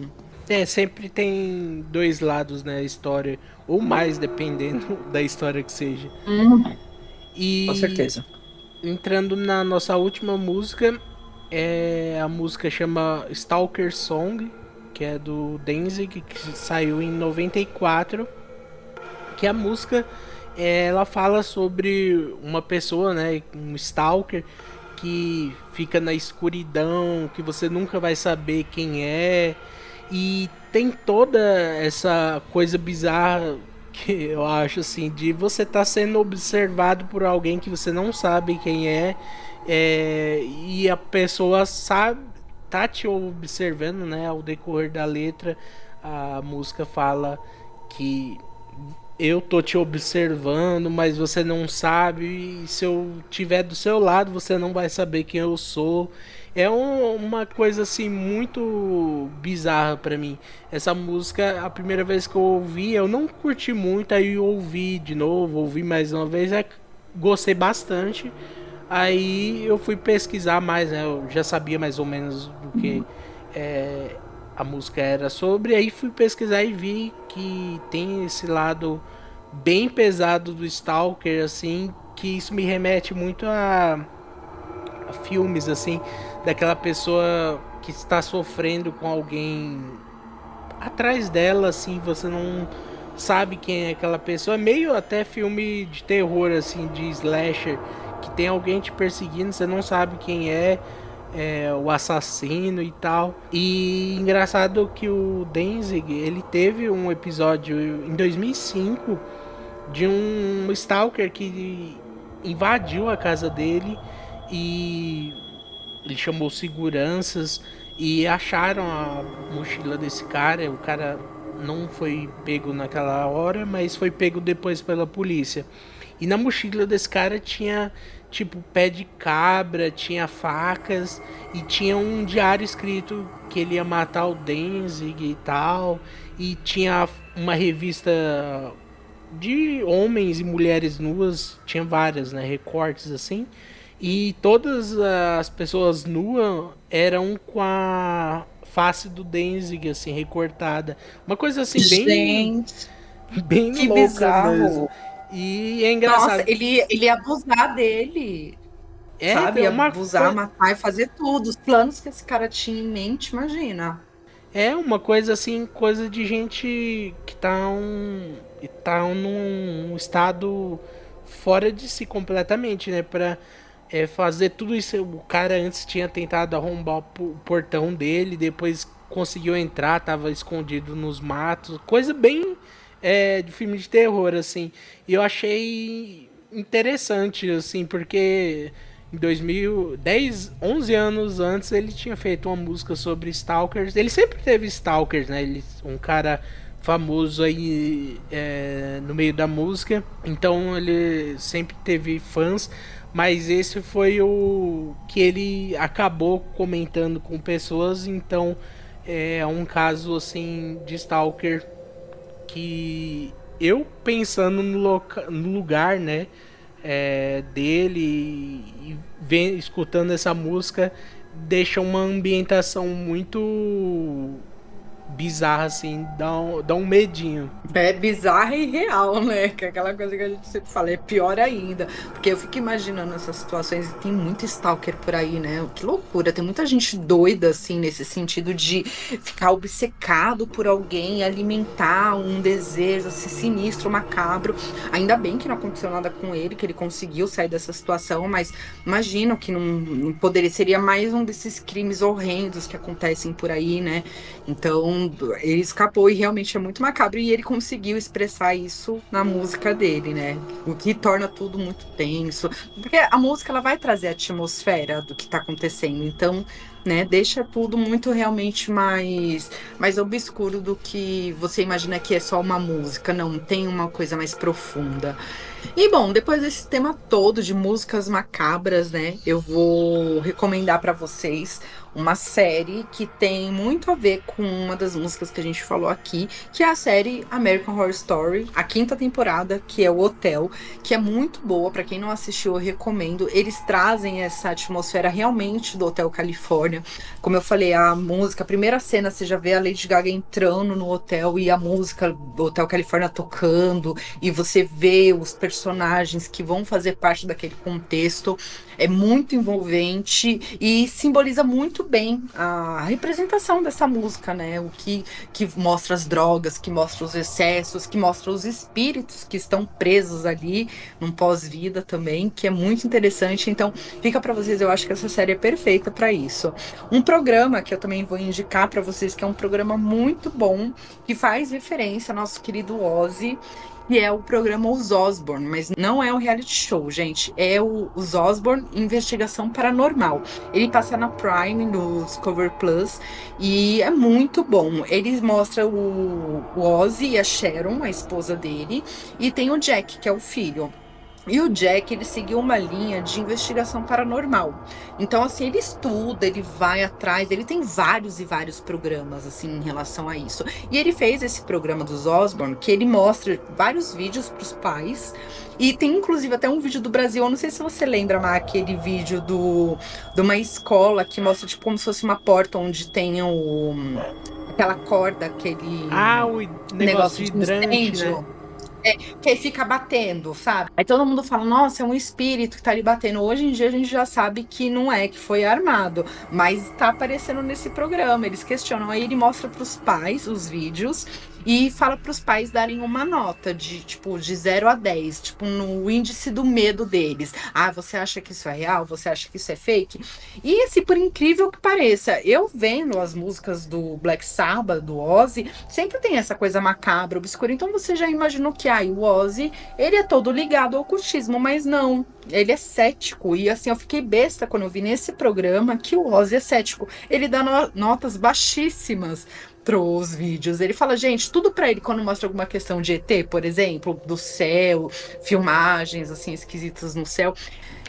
É, sempre tem dois lados, né, a história, ou mais, dependendo da história que seja. Com E certeza. entrando na nossa última música, a música chama Stalker Song, que é do Danzig, que saiu em 94, que a música ela fala sobre uma pessoa, né, um stalker que fica na escuridão, que você nunca vai saber quem é, e tem toda essa coisa bizarra que eu acho assim de você estar sendo observado por alguém que você não sabe quem e a pessoa sabe tá te observando, né? Ao decorrer da letra, a música fala que eu tô te observando, mas você não sabe, e se eu tiver do seu lado, você não vai saber quem eu sou. É uma coisa assim muito bizarra pra mim. Essa música, a primeira vez que eu ouvi, eu não curti muito, aí eu ouvi de novo, ouvi mais uma vez, gostei bastante. Aí eu fui pesquisar mais, né? Eu já sabia mais ou menos do que é, a música era sobre. Aí fui pesquisar e vi que tem esse lado bem pesado do Stalker, assim, que isso me remete muito a filmes, assim, daquela pessoa que está sofrendo com alguém atrás dela, assim, você não sabe quem é aquela pessoa. É meio até filme de terror, assim, de slasher, que tem alguém te perseguindo, você não sabe quem o assassino e tal. E engraçado que o Danzig, ele teve um episódio em 2005 de um stalker que invadiu a casa dele e ele chamou seguranças e acharam a mochila desse cara. O cara não foi pego naquela hora, mas foi pego depois pela polícia. E na mochila desse cara tinha tipo pé de cabra, tinha facas e tinha um diário escrito que ele ia matar o Danzig e tal. E tinha uma revista de homens e mulheres nuas, tinha várias, né, recortes assim. E todas as pessoas nuas eram com a face do Danzig assim recortada. Uma coisa assim bem Gente, bem que louca mesmo. bizarro. E é Nossa, engraçado. ele ia abusar dele, sabe? É Ia uma abusar, coisa matar e fazer tudo. Os planos que esse cara tinha em mente, imagina. É uma coisa assim, coisa de gente que tá num estado fora de si completamente, né? Pra fazer tudo isso. O cara antes tinha tentado arrombar o portão dele, depois conseguiu entrar, tava escondido nos matos. Coisa bem de filme de terror, assim. E eu achei interessante, assim, porque em 2010, 11 anos antes, ele tinha feito uma música sobre stalkers. Ele sempre teve stalkers, né? Ele, um cara famoso aí no meio da música, então ele sempre teve fãs, mas esse foi o que ele acabou comentando com pessoas, então é um caso assim de stalker que eu pensando no lugar, né, dele escutando essa música deixa uma ambientação muito bizarra assim, dá um medinho. É bizarra e real, né? Que é aquela coisa que a gente sempre fala, é pior ainda. Porque eu fico imaginando essas situações e tem muito stalker por aí, né? Que loucura. Tem muita gente doida, assim, nesse sentido de ficar obcecado por alguém, alimentar um desejo, assim, sinistro, macabro. Ainda bem que não aconteceu nada com ele, que ele conseguiu sair dessa situação, mas imagino que não poderia, seria mais um desses crimes horrendos que acontecem por aí, né? Então, ele escapou e realmente é muito macabro. E ele conseguiu expressar isso na música dele, né? O que torna tudo muito tenso. Porque a música, ela vai trazer a atmosfera do que tá acontecendo. Então, né, deixa tudo muito realmente mais obscuro do que você imagina que é só uma música. Não, tem uma coisa mais profunda. E bom, depois desse tema todo de músicas macabras, né, eu vou recomendar para vocês uma série que tem muito a ver com uma das músicas que a gente falou aqui, que é a série American Horror Story, a 5ª temporada, que é o Hotel, que é muito boa. Para quem não assistiu, eu recomendo. Eles trazem essa atmosfera realmente do Hotel Califórnia. Como eu falei, a música, a primeira cena, você já vê a Lady Gaga entrando no hotel e a música do Hotel Califórnia tocando, e você vê os personagens que vão fazer parte daquele contexto. É muito envolvente e simboliza muito bem a representação dessa música, né? O que mostra as drogas, que mostra os excessos, que mostra os espíritos que estão presos ali num pós-vida também, que é muito interessante. Então, fica para vocês, eu acho que essa série é perfeita para isso. Um programa que eu também vou indicar para vocês, que é um programa muito bom, que faz referência ao nosso querido Ozzy, que é o programa Os Osbourne, mas não é um reality show, gente. É Os Osbourne Investigação Paranormal. Ele passa na Prime, no Discovery Plus, e é muito bom. Ele mostra o Ozzy e a Sharon, a esposa dele, e tem o Jack, que é o filho. E o Jack, ele seguiu uma linha de investigação paranormal. Então, assim, ele estuda, ele vai atrás, ele tem vários e vários programas, assim, em relação a isso. E ele fez esse programa dos Osbourne, que ele mostra vários vídeos para os pais. E tem, inclusive, até um vídeo do Brasil. Eu não sei se você lembra, Má, aquele vídeo de uma escola que mostra, tipo, como se fosse uma porta onde tem aquela corda, aquele O negócio negócio de hidrante, né? incêndio. Que aí fica batendo, sabe? Aí todo mundo fala, nossa, é um espírito que tá ali batendo. Hoje em dia a gente já sabe que não é, que foi armado. Mas tá aparecendo nesse programa. Eles questionam, aí ele mostra pros pais os vídeos e fala pros pais darem uma nota de, tipo, de 0 a 10, tipo, no índice do medo deles. Ah, você acha que isso é real? Você acha que isso é fake? E, assim, por incrível que pareça, eu vendo as músicas do Black Sabbath, do Ozzy, sempre tem essa coisa macabra, obscura. Então você já imaginou que o Ozzy, ele é todo ligado ao ocultismo, mas não, ele é cético. E assim, eu fiquei besta quando eu vi nesse programa que o Ozzy é cético. Ele dá notas baixíssimas pros vídeos. Ele fala, gente, tudo pra ele, quando mostra alguma questão de ET, por exemplo, do céu, filmagens assim esquisitas no céu,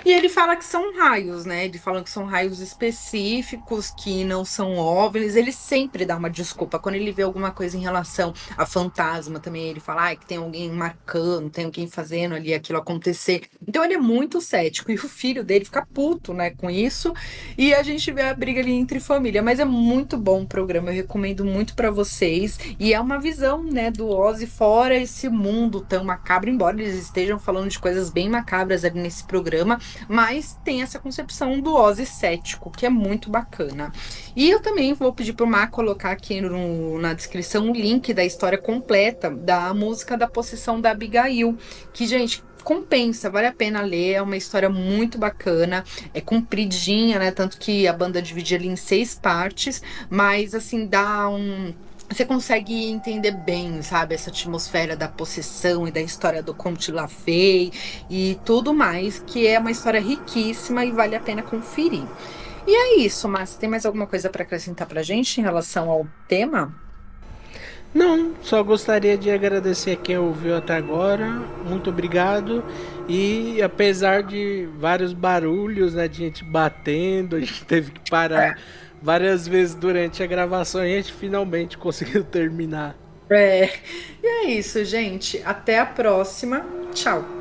e ele fala que são raios, né? Ele fala que são raios específicos, que não são OVNIs. Ele sempre dá uma desculpa. Quando ele vê alguma coisa em relação a fantasma também, ele fala que tem alguém marcando, tem alguém fazendo ali aquilo acontecer. Então ele é muito cético. E o filho dele fica puto, né, com isso. E a gente vê a briga ali entre família. Mas é muito bom o programa. Eu recomendo muito pra vocês. E é uma visão, né, do Ozzy fora esse mundo tão macabro. Embora eles estejam falando de coisas bem macabras ali nesse programa, mas tem essa concepção do Ozzy cético, que é muito bacana. E eu também vou pedir pro Mar colocar aqui na descrição o link da história completa da música da possessão da Abigail, que, gente, compensa, vale a pena ler, é uma história muito bacana, é compridinha, né, tanto que a banda divide ali em 6 partes, mas, assim, você consegue entender bem, sabe, essa atmosfera da possessão e da história do Comte Lafay e tudo mais, que é uma história riquíssima e vale a pena conferir. E é isso, Márcia, tem mais alguma coisa para acrescentar pra gente em relação ao tema? Não, só gostaria de agradecer a quem ouviu até agora. Muito obrigado. E apesar de vários barulhos, né, de gente batendo, a gente teve que parar várias vezes durante a gravação, a gente finalmente conseguiu terminar. É, e é isso, gente. Até a próxima. Tchau.